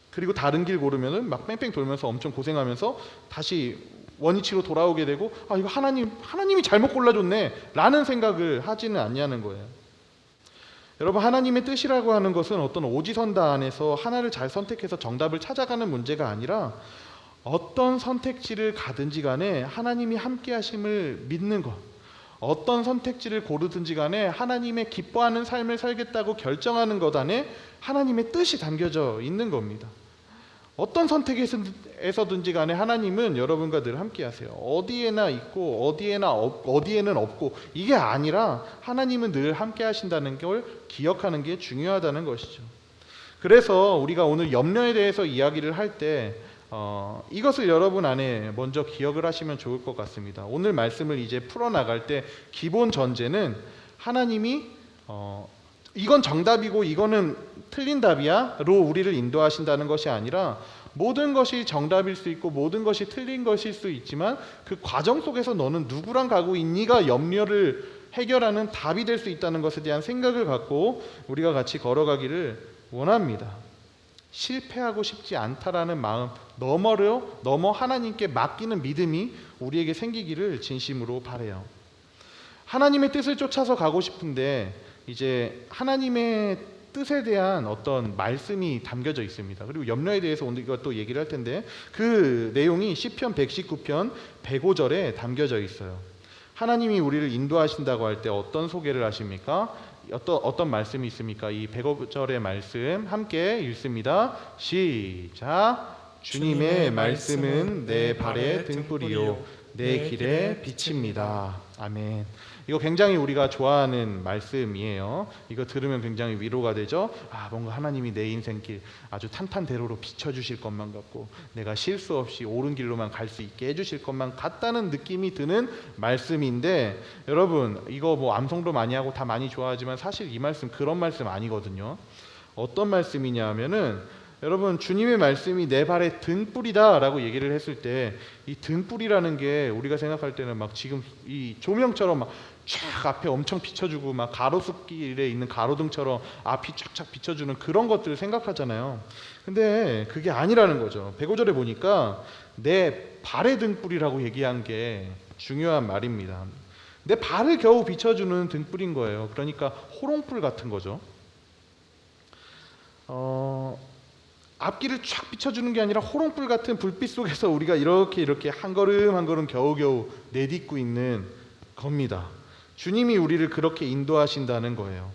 그리고 다른 길 고르면은 막 뺑뺑 돌면서 엄청 고생하면서 다시 원위치로 돌아오게 되고 이거 하나님이 잘못 골라줬네 라는 생각을 하지는 않냐는 거예요. 여러분, 하나님의 뜻이라고 하는 것은 어떤 오지선다 안에서 하나를 잘 선택해서 정답을 찾아가는 문제가 아니라 어떤 선택지를 가든지 간에 하나님이 함께 하심을 믿는 것, 어떤 선택지를 고르든지 간에 하나님의 기뻐하는 삶을 살겠다고 결정하는 것 안에 하나님의 뜻이 담겨져 있는 겁니다. 어떤 선택에서든지 간에 하나님은 여러분과 늘 함께 하세요. 어디에나 있고 어디에는 없고 이게 아니라 하나님은 늘 함께 하신다는 걸 기억하는 게 중요하다는 것이죠. 그래서 우리가 오늘 염려에 대해서 이야기를 할 때 이것을 여러분 안에 먼저 기억을 하시면 좋을 것 같습니다. 오늘 말씀을 이제 풀어나갈 때 기본 전제는 하나님이 이건 정답이고 이거는 틀린 답이야로 우리를 인도하신다는 것이 아니라 모든 것이 정답일 수 있고 모든 것이 틀린 것일 수 있지만 그 과정 속에서 너는 누구랑 가고 있니가 염려를 해결하는 답이 될 수 있다는 것에 대한 생각을 갖고 우리가 같이 걸어가기를 원합니다. 실패하고 싶지 않다라는 마음 넘어 하나님께 맡기는 믿음이 우리에게 생기기를 진심으로 바라요. 하나님의 뜻을 쫓아서 가고 싶은데 이제 하나님의 뜻에 대한 어떤 말씀이 담겨져 있습니다. 그리고 염려에 대해서 오늘 이것도 얘기를 할 텐데 그 내용이 시편 119편 105절에 담겨져 있어요. 하나님이 우리를 인도하신다고 할 때 어떤 소개를 하십니까? 어떤 말씀이 있습니까? 이 105절의 말씀 함께 읽습니다. 시작. 주님의 말씀은 내 발의 등불이요 내 길의 빛입니다. 아멘. 이거 굉장히 우리가 좋아하는 말씀이에요. 이거 들으면 굉장히 위로가 되죠. 뭔가 하나님이 내 인생길 아주 탄탄대로로 비춰주실 것만 같고 내가 실수 없이 옳은 길로만 갈 수 있게 해주실 것만 같다는 느낌이 드는 말씀인데 여러분 이거 뭐 암송도 많이 하고 다 많이 좋아하지만 사실 이 말씀 그런 말씀 아니거든요. 어떤 말씀이냐 하면은 여러분 주님의 말씀이 내 발의 등불이다 라고 얘기를 했을 때 이 등불이라는 게 우리가 생각할 때는 막 지금 이 조명처럼 막 쫙 앞에 엄청 비춰주고 막 가로수길에 있는 가로등처럼 앞이 쫙쫙 비춰주는 그런 것들을 생각하잖아요. 근데 그게 아니라는 거죠. 105절에 보니까 내 발의 등불이라고 얘기한 게 중요한 말입니다. 내 발을 겨우 비춰주는 등불인 거예요. 그러니까 호롱불 같은 거죠. 앞길을 쫙 비춰주는 게 아니라 호롱불 같은 불빛 속에서 우리가 이렇게 한 걸음 한 걸음 겨우겨우 내딛고 있는 겁니다. 주님이 우리를 그렇게 인도하신다는 거예요.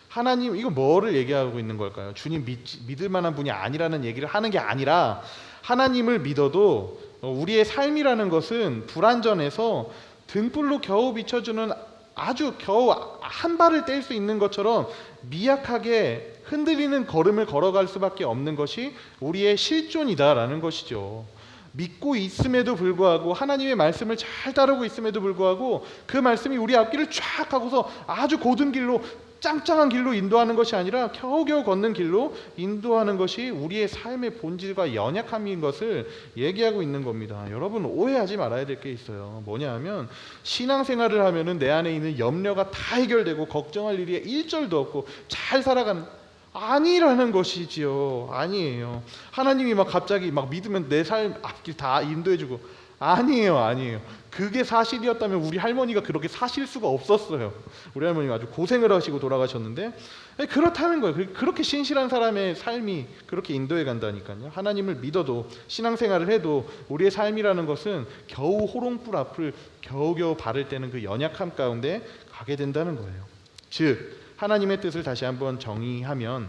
하나님, 이거 뭐를 얘기하고 있는 걸까요? 주님 믿을 만한 분이 아니라는 얘기를 하는 게 아니라 하나님을 믿어도 우리의 삶이라는 것은 불완전해서 등불로 겨우 비춰주는 아주 겨우 한 발을 뗄 수 있는 것처럼 미약하게 흔들리는 걸음을 걸어갈 수밖에 없는 것이 우리의 실존이다라는 것이죠. 믿고 있음에도 불구하고 하나님의 말씀을 잘 따르고 있음에도 불구하고 그 말씀이 우리 앞길을 쫙 하고서 아주 고든 길로 짱짱한 길로 인도하는 것이 아니라 겨우겨우 걷는 길로 인도하는 것이 우리의 삶의 본질과 연약함인 것을 얘기하고 있는 겁니다. 여러분 오해하지 말아야 될 게 있어요. 뭐냐 하면 신앙생활을 하면은 내 안에 있는 염려가 다 해결되고 걱정할 일이 일절도 없고 잘 살아가는 아니라는 것이지요. 아니에요. 하나님이 막 갑자기 막 믿으면 내 삶 앞길 다 인도해주고 아니에요. 그게 사실이었다면 우리 할머니가 그렇게 사실 수가 없었어요. 우리 할머니가 아주 고생을 하시고 돌아가셨는데 그렇다는 거예요. 그렇게 신실한 사람의 삶이 그렇게 인도해 간다니까요. 하나님을 믿어도 신앙생활을 해도 우리의 삶이라는 것은 겨우 호롱불 앞을 겨우겨우 발을 떼는 그 연약함 가운데 가게 된다는 거예요. 즉 하나님의 뜻을 다시 한번 정의하면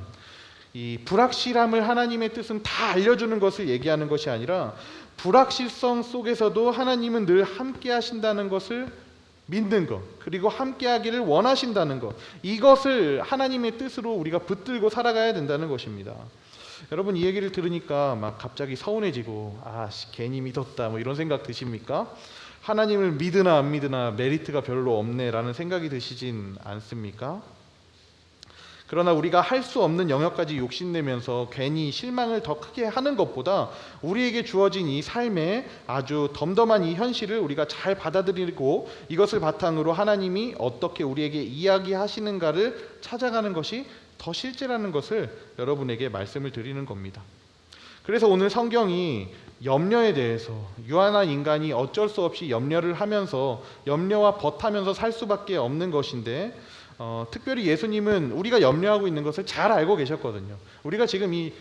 이 불확실함을 하나님의 뜻은 다 알려주는 것을 얘기하는 것이 아니라 불확실성 속에서도 하나님은 늘 함께 하신다는 것을 믿는 것, 그리고 함께 하기를 원하신다는 것, 이것을 하나님의 뜻으로 우리가 붙들고 살아가야 된다는 것입니다. 여러분, 이 얘기를 들으니까 막 갑자기 서운해지고 괜히 믿었다 뭐 이런 생각 드십니까? 하나님을 믿으나 안 믿으나 메리트가 별로 없네 라는 생각이 드시진 않습니까? 그러나 우리가 할 수 없는 영역까지 욕심내면서 괜히 실망을 더 크게 하는 것보다 우리에게 주어진 이 삶의 아주 덤덤한 이 현실을 우리가 잘 받아들이고 이것을 바탕으로 하나님이 어떻게 우리에게 이야기하시는가를 찾아가는 것이 더 실제라는 것을 여러분에게 말씀을 드리는 겁니다. 그래서 오늘 성경이 염려에 대해서 유한한 인간이 어쩔 수 없이 염려를 하면서 염려와 버타면서 살 수밖에 없는 것인데 특별히 예수님은 우리가 염려하고 있는 것을 잘 알고 계셨거든요. 우리가 지금 이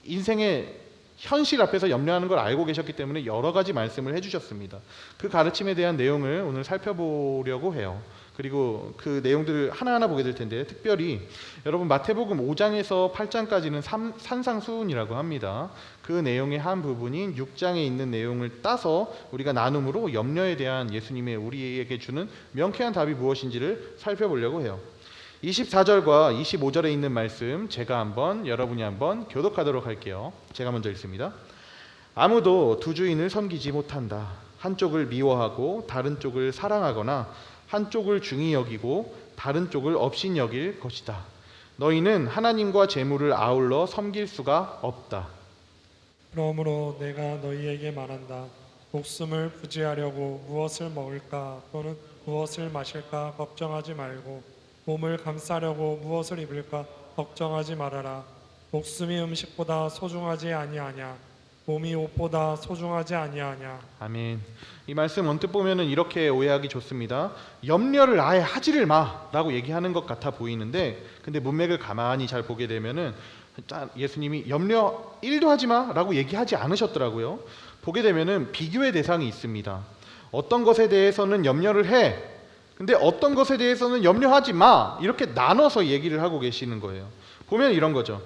인생의 현실 앞에서 염려하는 걸 알고 계셨기 때문에 여러 가지 말씀을 해주셨습니다. 그 가르침에 대한 내용을 오늘 살펴보려고 해요. 그리고 그 내용들을 하나하나 보게 될 텐데, 특별히 여러분 마태복음 5장에서 8장까지는 산상수훈이라고 합니다. 그 내용의 한 부분인 6장에 있는 내용을 따서 우리가 나눔으로 염려에 대한 예수님의 우리에게 주는 명쾌한 답이 무엇인지를 살펴보려고 해요. 24절과 25절에 있는 말씀 여러분이 한번 교독하도록 할게요. 제가 먼저 읽습니다. 아무도 두 주인을 섬기지 못한다. 한쪽을 미워하고 다른 쪽을 사랑하거나 한쪽을 중히 여기고 다른 쪽을 업신 여길 것이다. 너희는 하나님과 재물을 아울러 섬길 수가 없다. 그러므로 내가 너희에게 말한다. 목숨을 부지하려고 무엇을 먹을까 또는 무엇을 마실까 걱정하지 말고 몸을 감싸려고 무엇을 입을까 걱정하지 말아라. 목숨이 음식보다 소중하지 아니하냐 몸이 옷보다 소중하지 아니하냐. 아멘. 이 말씀 언뜻 보면은 이렇게 오해하기 좋습니다. 염려를 아예 하지를 마라고 얘기하는 것 같아 보이는데, 근데 문맥을 가만히 잘 보게 되면은 예수님이 염려 1도 하지 마라고 얘기하지 않으셨더라고요. 보게 되면은 비교의 대상이 있습니다. 어떤 것에 대해서는 염려를 해. 근데 어떤 것에 대해서는 염려하지 마. 이렇게 나눠서 얘기를 하고 계시는 거예요. 보면 이런 거죠.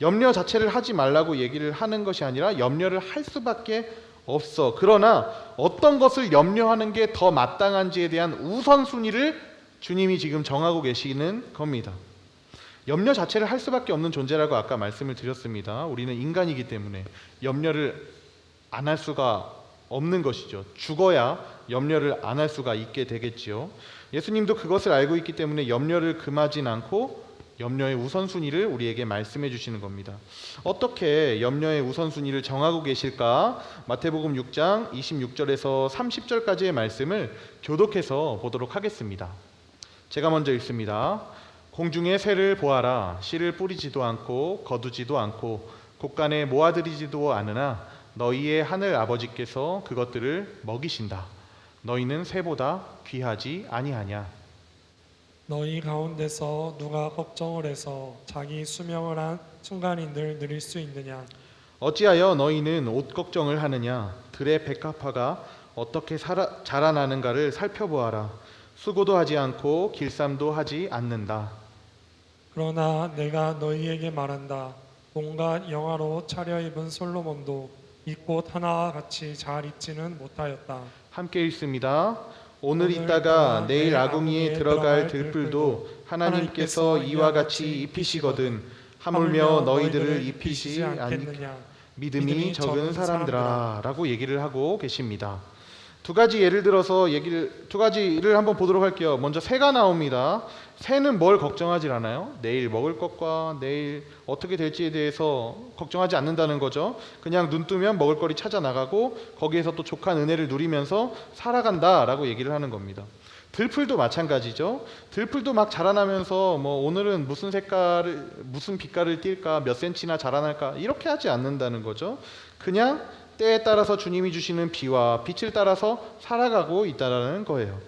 염려 자체를 하지 말라고 얘기를 하는 것이 아니라 염려를 할 수밖에 없어. 그러나 어떤 것을 염려하는 게 더 마땅한지에 대한 우선순위를 주님이 지금 정하고 계시는 겁니다. 염려 자체를 할 수밖에 없는 존재라고 아까 말씀을 드렸습니다. 우리는 인간이기 때문에 염려를 안 할 수가 없는 것이죠. 죽어야 염려를 안 할 수가 있게 되겠지요. 예수님도 그것을 알고 있기 때문에 염려를 금하진 않고 염려의 우선순위를 우리에게 말씀해 주시는 겁니다. 어떻게 염려의 우선순위를 정하고 계실까? 마태복음 6장 26절에서 30절까지의 말씀을 교독해서 보도록 하겠습니다. 제가 먼저 읽습니다. 공중의 새를 보아라. 씨를 뿌리지도 않고 거두지도 않고 곳간에 모아들이지도 않으나 너희의 하늘 아버지께서 그것들을 먹이신다. 너희는 새보다 귀하지 아니하냐. 너희 가운데서 누가 걱정을 해서 자기 수명을 한 순간인들 누릴 수 있느냐. 어찌하여 너희는 옷 걱정을 하느냐. 들의 백합화가 어떻게 자라나는가를 살펴보아라. 수고도 하지 않고 길쌈도 하지 않는다. 그러나 내가 너희에게 말한다. 온갖 영화로 차려입은 솔로몬도 이 꽃 하나와 같이 잘 입지는 못하였다. 함께 읽습니다. 오늘 있다가 내일 아궁이에 들어갈 들불도 하나님께서 이와 같이 입히시거든 하물며 너희들을 입히시지 않겠느냐. 믿음이 적은 사람들아 라고 얘기를 하고 계십니다. 두 가지를 한번 보도록 할게요. 먼저 새가 나옵니다. 새는 뭘 걱정하지 않아요? 내일 먹을 것과 내일 어떻게 될지에 대해서 걱정하지 않는다는 거죠. 그냥 눈 뜨면 먹을거리 찾아 나가고 거기에서 또 족한 은혜를 누리면서 살아간다라고 얘기를 하는 겁니다. 들풀도 마찬가지죠. 들풀도 막 자라나면서 오늘은 무슨 빛깔을 띌까, 몇 센치나 자라날까 이렇게 하지 않는다는 거죠. 그냥 때에 따라서 주님이 주시는 비와 빛을 따라서 살아가고 있다는 거예요.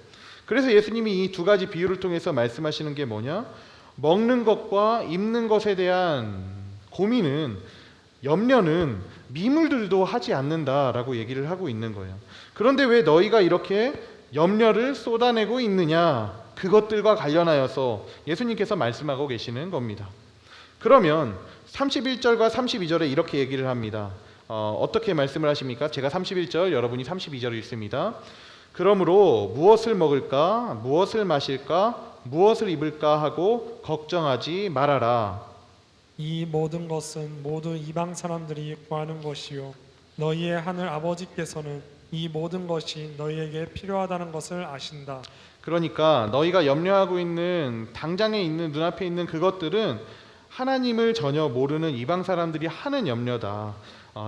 그래서 예수님이 이 두 가지 비유를 통해서 말씀하시는 게 뭐냐? 먹는 것과 입는 것에 대한 고민은, 염려는 미물들도 하지 않는다라고 얘기를 하고 있는 거예요. 그런데 왜 너희가 이렇게 염려를 쏟아내고 있느냐? 그것들과 관련하여서 예수님께서 말씀하고 계시는 겁니다. 그러면 31절과 32절에 이렇게 얘기를 합니다. 어떻게 말씀을 하십니까? 제가 31절, 여러분이 32절을 읽습니다. 그러므로 무엇을 먹을까, 무엇을 마실까, 무엇을 입을까 하고 걱정하지 말아라. 이 모든 것은 모두 이방 사람들이 구하는 것이요 너희의 하늘 아버지께서는 이 모든 것이 너희에게 필요하다는 것을 아신다. 그러니까 너희가 염려하고 있는 당장에 있는 눈앞에 있는 그것들은 하나님을 전혀 모르는 이방 사람들이 하는 염려다.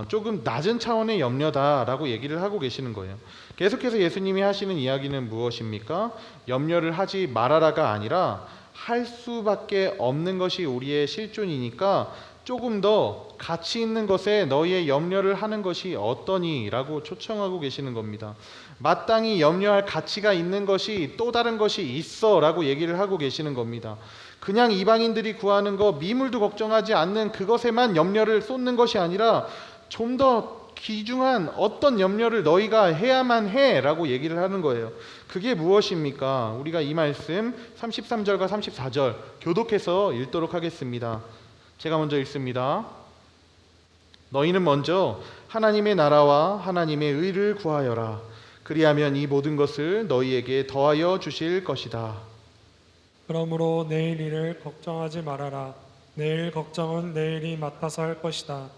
조금 낮은 차원의 염려다라고 얘기를 하고 계시는 거예요. 계속해서 예수님이 하시는 이야기는 무엇입니까? 염려를 하지 말아라가 아니라 할 수밖에 없는 것이 우리의 실존이니까 조금 더 가치 있는 것에 너희의 염려를 하는 것이 어떠니라고 초청하고 계시는 겁니다. 마땅히 염려할 가치가 있는 것이 또 다른 것이 있어라고 얘기를 하고 계시는 겁니다. 그냥 이방인들이 구하는 거 미물도 걱정하지 않는 그것에만 염려를 쏟는 것이 아니라 좀 더 귀중한 어떤 염려를 너희가 해야만 해라고 얘기를 하는 거예요. 그게 무엇입니까? 우리가 이 말씀 33절과 34절 교독해서 읽도록 하겠습니다. 제가 먼저 읽습니다. 너희는 먼저 하나님의 나라와 하나님의 의를 구하여라. 그리하면 이 모든 것을 너희에게 더하여 주실 것이다. 그러므로 내일 일을 걱정하지 말아라. 내일 걱정은 내일이 맡아서 할 것이다.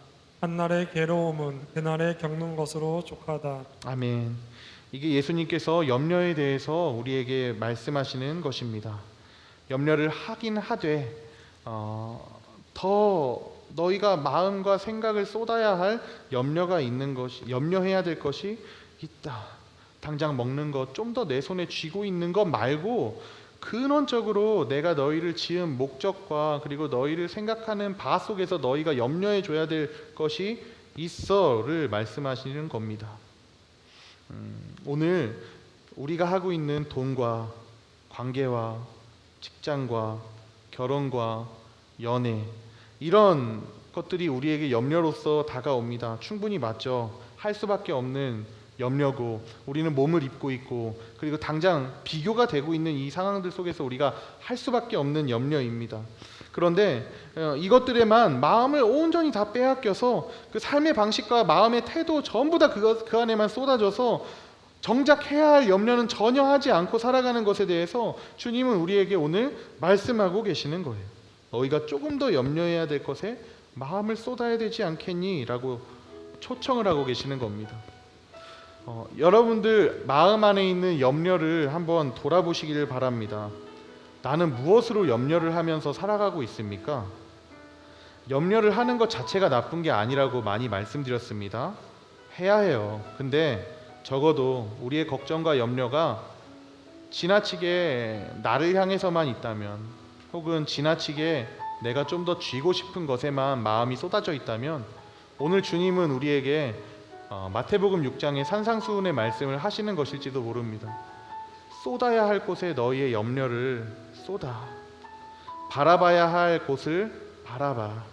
한날의 괴로움은 그날에 겪는 것으로 족하다. 아멘. 이게 예수님께서 염려에 대해서 우리에게 말씀하시는 것입니다. 염려를 하긴 하되 더 너희가 마음과 생각을 쏟아야 할 염려가 있는 것이, 염려해야 될 것이 있다. 당장 먹는 것, 좀 더 내 손에 쥐고 있는 것 말고 근원적으로 내가 너희를 지은 목적과 그리고 너희를 생각하는 바 속에서 너희가 염려해 줘야 될 것이 있어를 말씀하시는 겁니다. 오늘 우리가 하고 있는 돈과 관계와 직장과 결혼과 연애, 이런 것들이 우리에게 염려로서 다가옵니다. 충분히 맞죠. 할 수밖에 없는 염려고, 우리는 몸을 입고 있고 그리고 당장 비교가 되고 있는 이 상황들 속에서 우리가 할 수밖에 없는 염려입니다. 그런데 이것들에만 마음을 온전히 다 빼앗겨서 그 삶의 방식과 마음의 태도 전부 다 그 안에만 쏟아져서 정작 해야 할 염려는 전혀 하지 않고 살아가는 것에 대해서 주님은 우리에게 오늘 말씀하고 계시는 거예요. 너희가 조금 더 염려해야 될 것에 마음을 쏟아야 되지 않겠니? 라고 초청을 하고 계시는 겁니다. 여러분들 마음 안에 있는 염려를 한번 돌아보시기를 바랍니다. 나는 무엇으로 염려를 하면서 살아가고 있습니까? 염려를 하는 것 자체가 나쁜 게 아니라고 많이 말씀드렸습니다. 해야 해요. 근데 적어도 우리의 걱정과 염려가 지나치게 나를 향해서만 있다면, 혹은 지나치게 내가 좀 더 쥐고 싶은 것에만 마음이 쏟아져 있다면, 오늘 주님은 우리에게 마태복음 6장의 산상수훈의 말씀을 하시는 것일지도 모릅니다. 쏟아야 할 곳에 너희의 염려를 쏟아. 바라봐야 할 곳을 바라봐.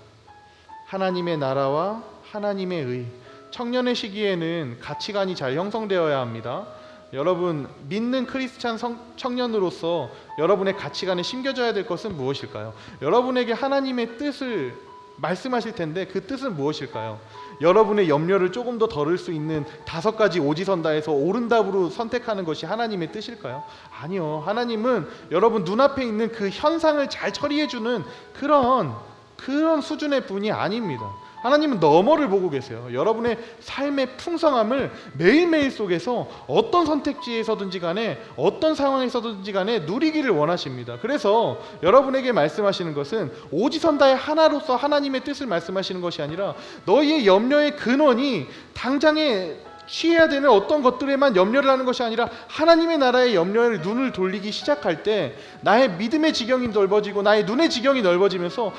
하나님의 나라와 하나님의 의. 청년의 시기에는 가치관이 잘 형성되어야 합니다. 여러분, 믿는 크리스찬 청년으로서 여러분의 가치관에 심겨져야 될 것은 무엇일까요? 여러분에게 하나님의 뜻을 말씀하실 텐데 그 뜻은 무엇일까요? 여러분의 염려를 조금 더 덜을 수 있는 5가지 오지선다에서 옳은 답으로 선택하는 것이 하나님의 뜻일까요? 아니요. 하나님은 여러분 눈앞에 있는 그 현상을 잘 처리해주는 그런 수준의 분이 아닙니다. 하나님은 너머를 보고 계세요. 여러분의 삶의 풍성함을 매일매일 속에서 어떤 선택지에서든지 간에 어떤 상황에서든지 간에 누리기를 원하십니다. 그래서 여러분에게 말씀하시는 것은 오지선다의 하나로서 하나님의 뜻을 말씀하시는 것이 아니라 너희의 염려의 근원이 당장에 취해야 되는 어떤 것들에만 염려를 하는 것이 아니라 하나님의 나라의 염려에 눈을 돌리기 시작할 때 나의 믿음의 지경이 넓어지고 나의 눈의 지경이 넓어지면서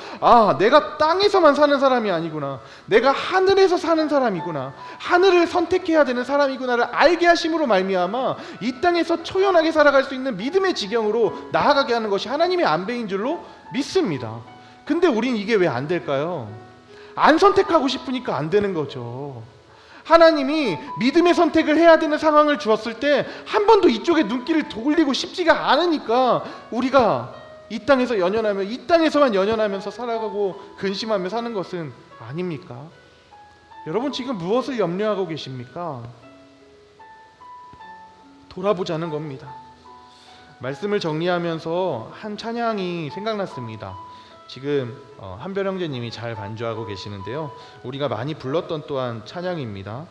내가 땅에서만 사는 사람이 아니구나, 내가 하늘에서 사는 사람이구나, 하늘을 선택해야 되는 사람이구나를 알게 하심으로 말미암아 이 땅에서 초연하게 살아갈 수 있는 믿음의 지경으로 나아가게 하는 것이 하나님의 안배인 줄로 믿습니다. 근데 우린 이게 왜 안 될까요? 안 선택하고 싶으니까 안 되는 거죠. 하나님이 믿음의 선택을 해야 되는 상황을 주었을 때 한 번도 이쪽에 눈길을 돌리고 싶지가 않으니까 우리가 이 땅에서 연연하며 이 땅에서만 연연하면서 살아가고 근심하며 사는 것은 아닙니까? 여러분 지금 무엇을 염려하고 계십니까? 돌아보자는 겁니다. 말씀을 정리하면서 한 찬양이 생각났습니다. 지금 한별 형제님이 잘 반주하고 계시는데요. 우리가 많이 불렀던 또한 찬양입니다.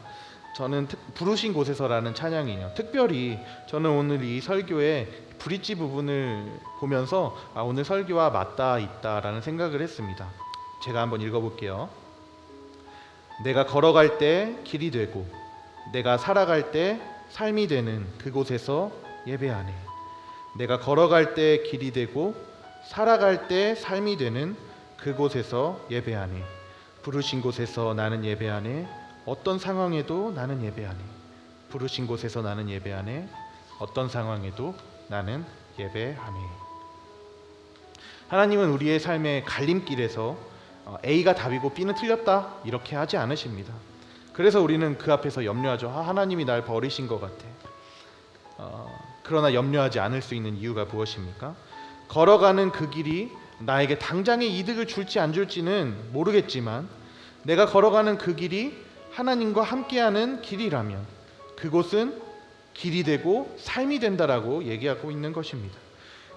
저는 부르신 곳에서라는 찬양이에요. 특별히 저는 오늘 이 설교의 브릿지 부분을 보면서 오늘 설교와 맞닿아 있다라는 생각을 했습니다. 제가 한번 읽어볼게요. 내가 걸어갈 때 길이 되고 내가 살아갈 때 삶이 되는 그곳에서 예배하네. 내가 걸어갈 때 길이 되고 살아갈 때 삶이 되는 그곳에서 예배하네. 부르신 곳에서 나는 예배하네. 어떤 상황에도 나는 예배하네. 부르신 곳에서 나는 예배하네. 어떤 상황에도 나는 예배하네. 하나님은 우리의 삶의 갈림길에서 A가 답이고 B는 틀렸다 이렇게 하지 않으십니다. 그래서 우리는 그 앞에서 염려하죠. 하나님이 날 버리신 것 같아. 그러나 염려하지 않을 수 있는 이유가 무엇입니까? 걸어가는 그 길이 나에게 당장의 이득을 줄지 안 줄지는 모르겠지만 내가 걸어가는 그 길이 하나님과 함께하는 길이라면 그곳은 길이 되고 삶이 된다라고 얘기하고 있는 것입니다.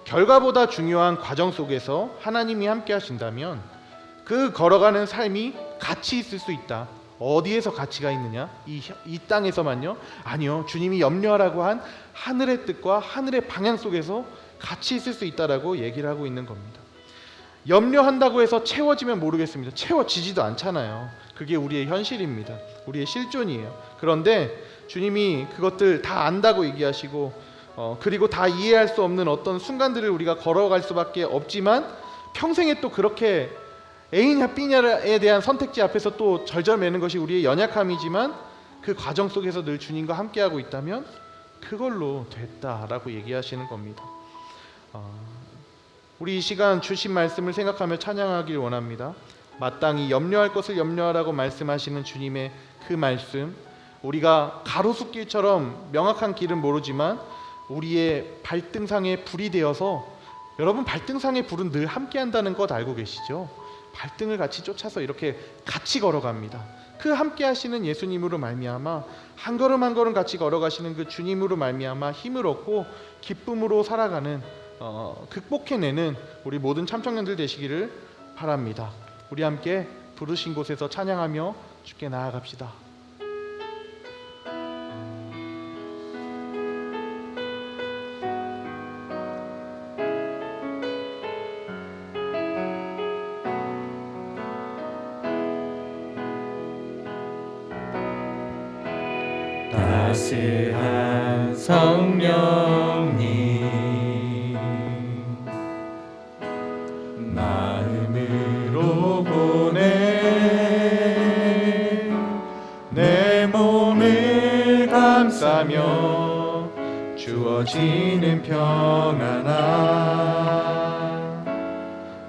결과보다 중요한 과정 속에서 하나님이 함께 하신다면 그 걸어가는 삶이 가치 있을 수 있다. 어디에서 가치가 있느냐? 이 땅에서만요? 아니요. 주님이 염려하라고 한 하늘의 뜻과 하늘의 방향 속에서 가치 있을 수 있다라고 얘기를 하고 있는 겁니다. 염려한다고 해서 채워지면 모르겠습니다. 채워지지도 않잖아요. 그게 우리의 현실입니다. 우리의 실존이에요. 그런데 주님이 그것들 다 안다고 얘기하시고 그리고 다 이해할 수 없는 어떤 순간들을 우리가 걸어갈 수밖에 없지만 평생에 또 그렇게 A냐 B냐에 대한 선택지 앞에서 또 절절매는 것이 우리의 연약함이지만 그 과정 속에서 늘 주님과 함께하고 있다면 그걸로 됐다라고 얘기하시는 겁니다. 우리 이 시간 주신 말씀을 생각하며 찬양하길 원합니다. 마땅히 염려할 것을 염려하라고 말씀하시는 주님의 그 말씀, 우리가 가로수길처럼 명확한 길은 모르지만 우리의 발등상에 불이 되어서, 여러분 발등상의 불은 늘 함께한다는 것 알고 계시죠? 발등을 같이 쫓아서 이렇게 같이 걸어갑니다. 그 함께 하시는 예수님으로 말미암아 한 걸음 한 걸음 같이 걸어가시는 그 주님으로 말미암아 힘을 얻고 기쁨으로 살아가는 극복해내는 우리 모든 참청년들 되시기를 바랍니다. 우리 함께 부르신 곳에서 찬양하며 주께 나아갑시다. 따스한 성령님 마음으로 보내 내 몸을 감싸며 주어지는 평안함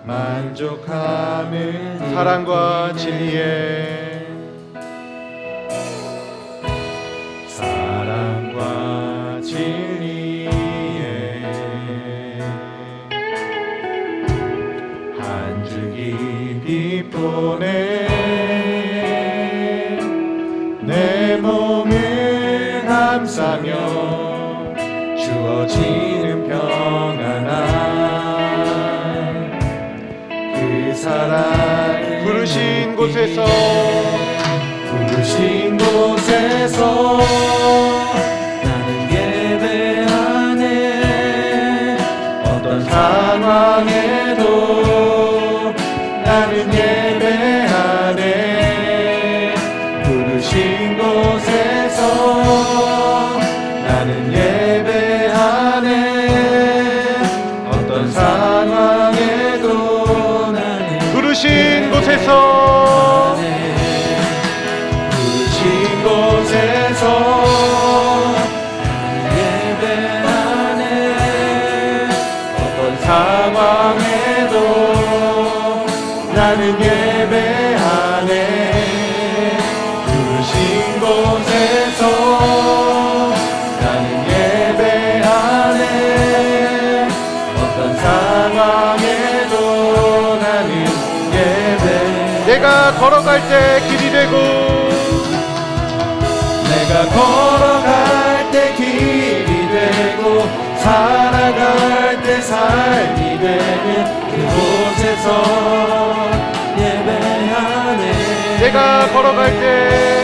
만족함을 사랑과 진리에 한 줄기 빛 보내 내 몸을 감싸며 주어지는 평안함 그 사랑 부르신 곳에서 나는 예배하네 어떤 상황에도 나는 예배하네 부르신 곳에서 나는 예배하네 어떤 상황에도 나는 부르신 곳에서 부르신 곳에서 걸어갈 때 길이 되고 내가 걸어갈 때 길이 되고 살아갈 때 삶이 되는 그곳에서 예배하네. 내가 걸어갈 때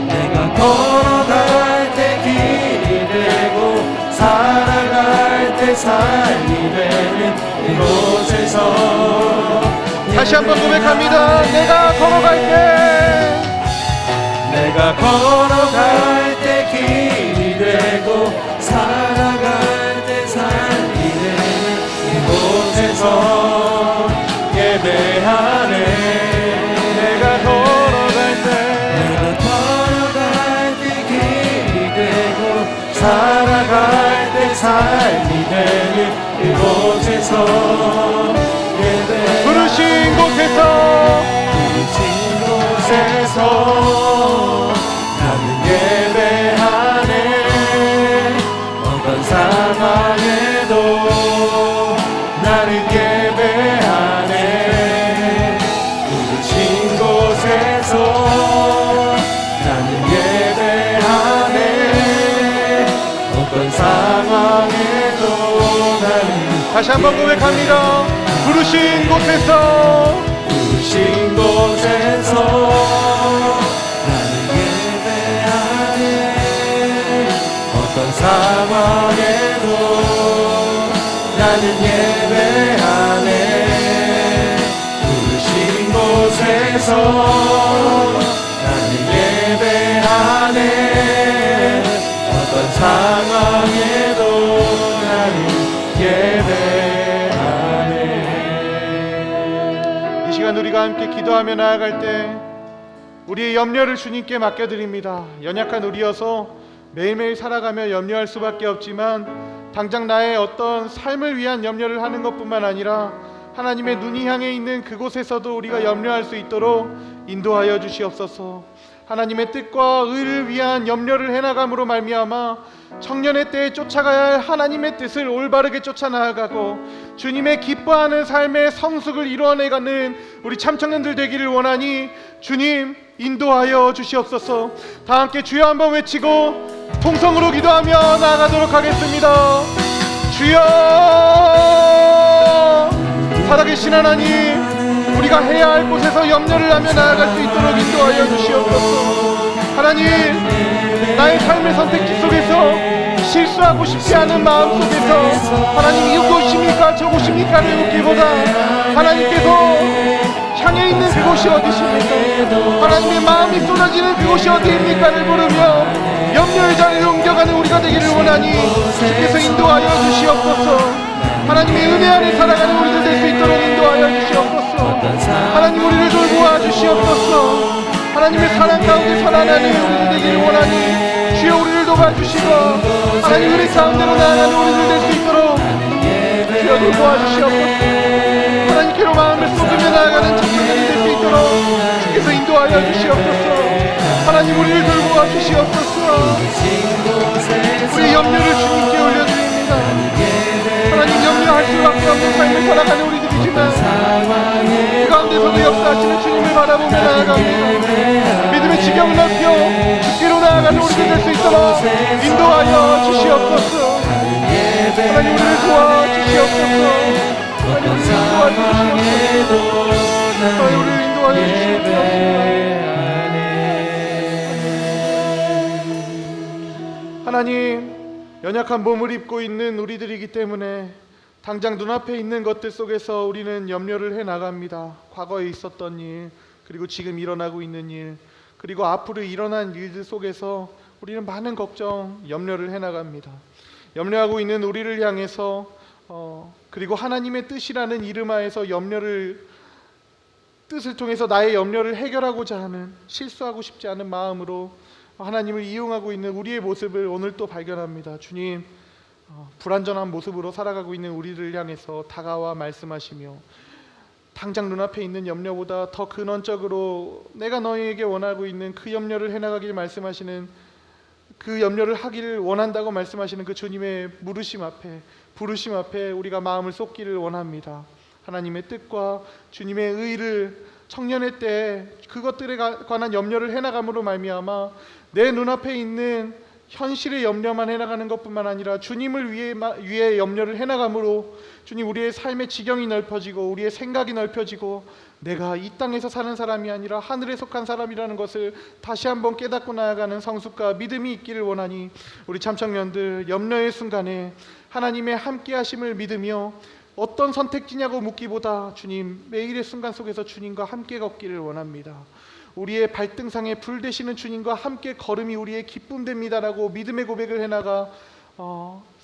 내가 걸어갈 때 길이 되고 살아갈 때 삶이 되는 그곳에서 다시 한번 고백합니다. 내가 걸어갈 때 내가 걸어갈 때 길이 되고 살아갈 때 삶이 되는 이곳에서 예배하네. 내가 걸어갈 때 내가 걸어갈 때 길이 되고 살아갈 때 삶이 되는 이곳에서 예배하네. 부르신 곳에서 나는 예배하네. 어떤 상황에도 나는 예배하네. 부르신 곳에서 나는 예배하네. 어떤 상황에도 나는 다시 한번 고백합니다. 부르신 곳에서 부르신 곳에서 나는 예배하네. 어떤 상황에도 나는 예배하네. 부르신 곳에서 나는 예배하네. 어떤 상황에도 나는 예배하네. 이 시간 우리가 함께 기도하며 나아갈 때 우리의 염려를 주님께 맡겨드립니다. 연약한 우리여서 매일매일 살아가며 염려할 수밖에 없지만 당장 나의 어떤 삶을 위한 염려를 하는 것뿐만 아니라 하나님의 눈이 향해 있는 그곳에서도 우리가 염려할 수 있도록 인도하여 주시옵소서. 하나님의 뜻과 의를 위한 염려를 해나감으로 말미암아 청년의 때에 쫓아가야 할 하나님의 뜻을 올바르게 쫓아나가고 주님의 기뻐하는 삶의 성숙을 이루어내가는 우리 참청년들 되기를 원하니 주님 인도하여 주시옵소서. 다 함께 주여 한번 외치고 통성으로 기도하며 나아가도록 하겠습니다. 주여, 살아계신 하나님, 우리가 해야 할 곳에서 염려를 하며 나아갈 수 있도록 인도하여 주시옵소서. 하나님, 나의 삶의 선택지 속에서 실수하고 싶지 않은 마음 속에서 하나님 이곳입니까 저곳입니까를 묻기보다 하나님께서 향해 있는 그곳이 어디십니까? 하나님의 마음이 쏟아지는 그곳이 어디입니까를 물으며 염려의 자리를 옮겨가는 우리가 되기를 원하니 주께서 인도하여 주시옵소서. 하나님의 은혜 안에 살아가는 우리들 될 수 있도록 인도하여 주시옵소서. 하나님 우리를 돌보아 주시옵소서. 하나님의 사랑 가운데 살아나는 우리들 되기를 원하니 주여 우리를 도와주시고 하나님 은혜 가운데로 나아가는 우리들 될 수 있도록 주여 돌보아 주시옵소서. 하나님께로 마음을 쏟으며 나아가는 청년들이 될 수 있도록 주께서 인도하여 주시옵소서. 하나님 우리를 돌보아 주시옵소서. 우리 염려를 주님께 올려드립니다. 하나님 염려할 수밖에 없는 삶을 살아가는 우리들이지만 그 가운데서도 역사하시는 주님을 바라보며 나아갑니다. 믿음의 지경을 넓혀 주께로 나아가는 우리들 될 수 있도록 인도하여 주시옵소서. 하나님 우리를 도와주시옵소서. 하나님 우리를 도와주시옵소서. 하나님 우리를 인도하여 주시옵소서. 하나님, 연약한 몸을 입고 있는 우리들이기 때문에 당장 눈앞에 있는 것들 속에서 우리는 염려를 해나갑니다. 과거에 있었던 일, 그리고 지금 일어나고 있는 일, 그리고 앞으로 일어난 일들 속에서 우리는 많은 걱정, 염려를 해나갑니다. 염려하고 있는 우리를 향해서 그리고 하나님의 뜻이라는 이름 하에서 뜻을 통해서 나의 염려를 해결하고자 하는, 실수하고 싶지 않은 마음으로 하나님을 이용하고 있는 우리의 모습을 오늘 또 발견합니다. 주님, 불완전한 모습으로 살아가고 있는 우리를 향해서 다가와 말씀하시며 당장 눈앞에 있는 염려보다 더 근원적으로 내가 너희에게 원하고 있는 그 염려를 해나가길 말씀하시는, 그 염려를 하기를 원한다고 말씀하시는 그 주님의 부르심 앞에 우리가 마음을 쏟기를 원합니다. 하나님의 뜻과 주님의 의를 청년의 때 그것들에 관한 염려를 해나감으로 말미암아 내 눈앞에 있는 현실의 염려만 해나가는 것뿐만 아니라 주님을 위해 염려를 해나감으로 주님, 우리의 삶의 지경이 넓혀지고 우리의 생각이 넓혀지고 내가 이 땅에서 사는 사람이 아니라 하늘에 속한 사람이라는 것을 다시 한번 깨닫고 나아가는 성숙과 믿음이 있기를 원하니 우리 참청년들 염려의 순간에 하나님의 함께 하심을 믿으며 어떤 선택지냐고 묻기보다 주님, 매일의 순간 속에서 주님과 함께 걷기를 원합니다. 우리의 발등상에 불 되시는 주님과 함께 걸음이 우리의 기쁨 됩니다라고 믿음의 고백을 해나가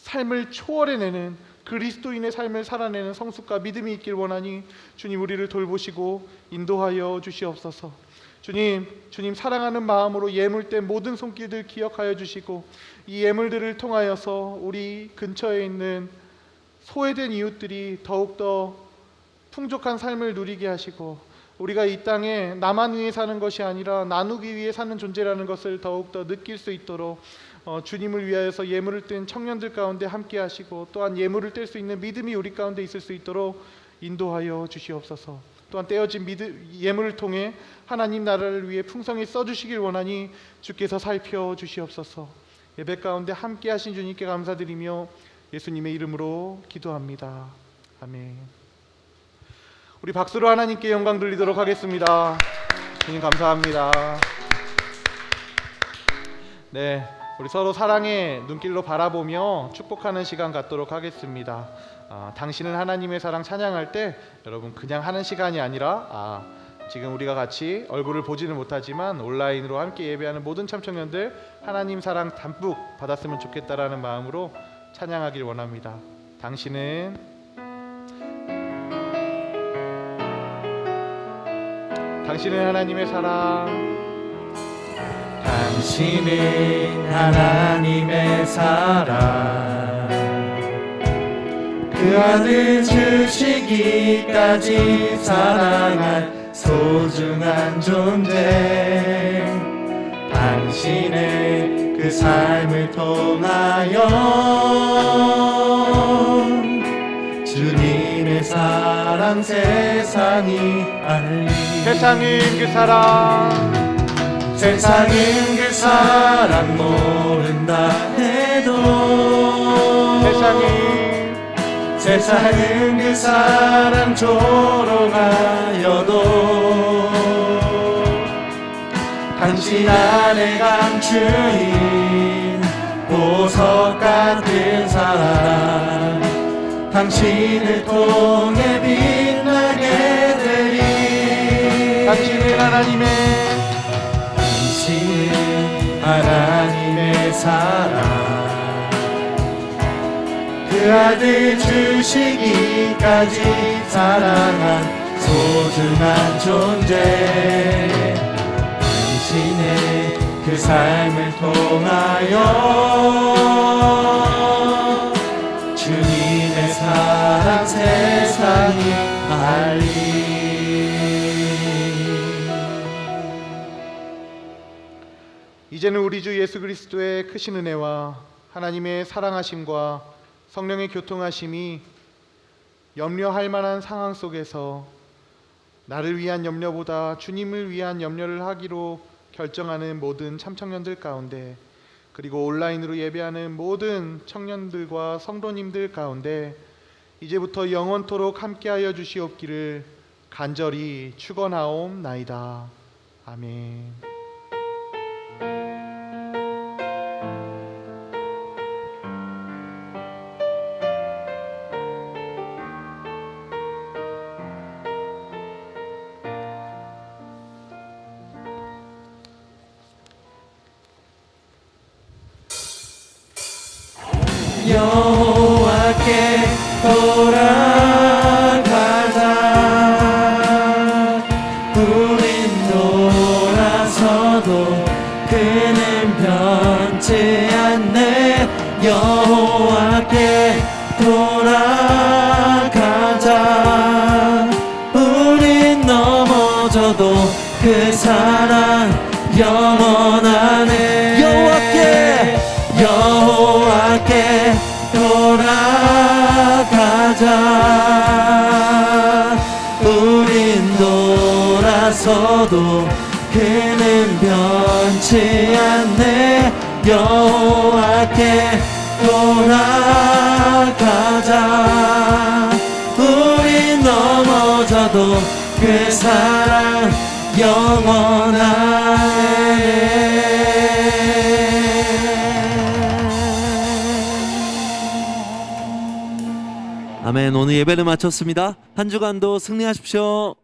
삶을 초월해내는 그리스도인의 삶을 살아내는 성숙과 믿음이 있길 원하니 주님, 우리를 돌보시고 인도하여 주시옵소서. 주님 사랑하는 마음으로 예물된 모든 손길들 기억하여 주시고 이 예물들을 통하여서 우리 근처에 있는 소외된 이웃들이 더욱더 풍족한 삶을 누리게 하시고 우리가 이 땅에 나만 위해 사는 것이 아니라 나누기 위해 사는 존재라는 것을 더욱더 느낄 수 있도록 주님을 위하여서 예물을 뗀 청년들 가운데 함께 하시고 또한 예물을 뗄 수 있는 믿음이 우리 가운데 있을 수 있도록 인도하여 주시옵소서. 또한 떼어진 예물을 통해 하나님 나라를 위해 풍성히 써주시길 원하니 주께서 살펴주시옵소서. 예배 가운데 함께 하신 주님께 감사드리며 예수님의 이름으로 기도합니다. 아멘. 우리 박수로 하나님께 영광 돌리도록 하겠습니다. 주님 감사합니다. 네, 우리 서로 사랑의 눈길로 바라보며 축복하는 시간 갖도록 하겠습니다. 당신은 하나님의 사랑 찬양할 때 여러분 그냥 하는 시간이 아니라 지금 우리가 같이 얼굴을 보지는 못하지만 온라인으로 함께 예배하는 모든 참청년들 하나님 사랑 담뿍 받았으면 좋겠다라는 마음으로 찬양하길 원합니다. 당신은 하나님의 사랑, 당신은 하나님의 사랑, 그 아들 주시기까지 사랑한 소중한 존재. 당신의 그 삶을 통하여 주님의 사랑 세상이 알리. 세상은 그 사랑, 세상은 그 사랑 모른다 해도 세상은 그 사랑 조롱하여도 당신 안에 감추인 보석 같은 사랑, 당신을 통해 빛나게 되리. 당신은 하나님의 사랑, 그 아들 주시기까지 사랑한 소중한 존재. 당신의 그 삶을 통하여 주님의 사랑 세상이 알리. 이제는 우리 주 예수 그리스도의 크신 은혜와 하나님의 사랑하심과 성령의 교통하심이 염려할 만한 상황 속에서 나를 위한 염려보다 주님을 위한 염려를 하기로 결정하는 모든 참청년들 가운데, 그리고 온라인으로 예배하는 모든 청년들과 성도님들 가운데 이제부터 영원토록 함께하여 주시옵기를 간절히 축원하옵나이다. 아멘. 여호와께 돌아가자. 우린 돌아서도 그는 변치 않네. 여호와께 돌아가자. 우린 넘어져도 그 사랑 영원하네. 여호와께 돌아가자. 우린 돌아 넘어져도 그는 변치 않네. 여호와께 돌아가자. 우리 넘어져도 그 사랑 영원하네. 아멘. 오늘 예배를 마쳤습니다. 한 주간도 승리하십시오.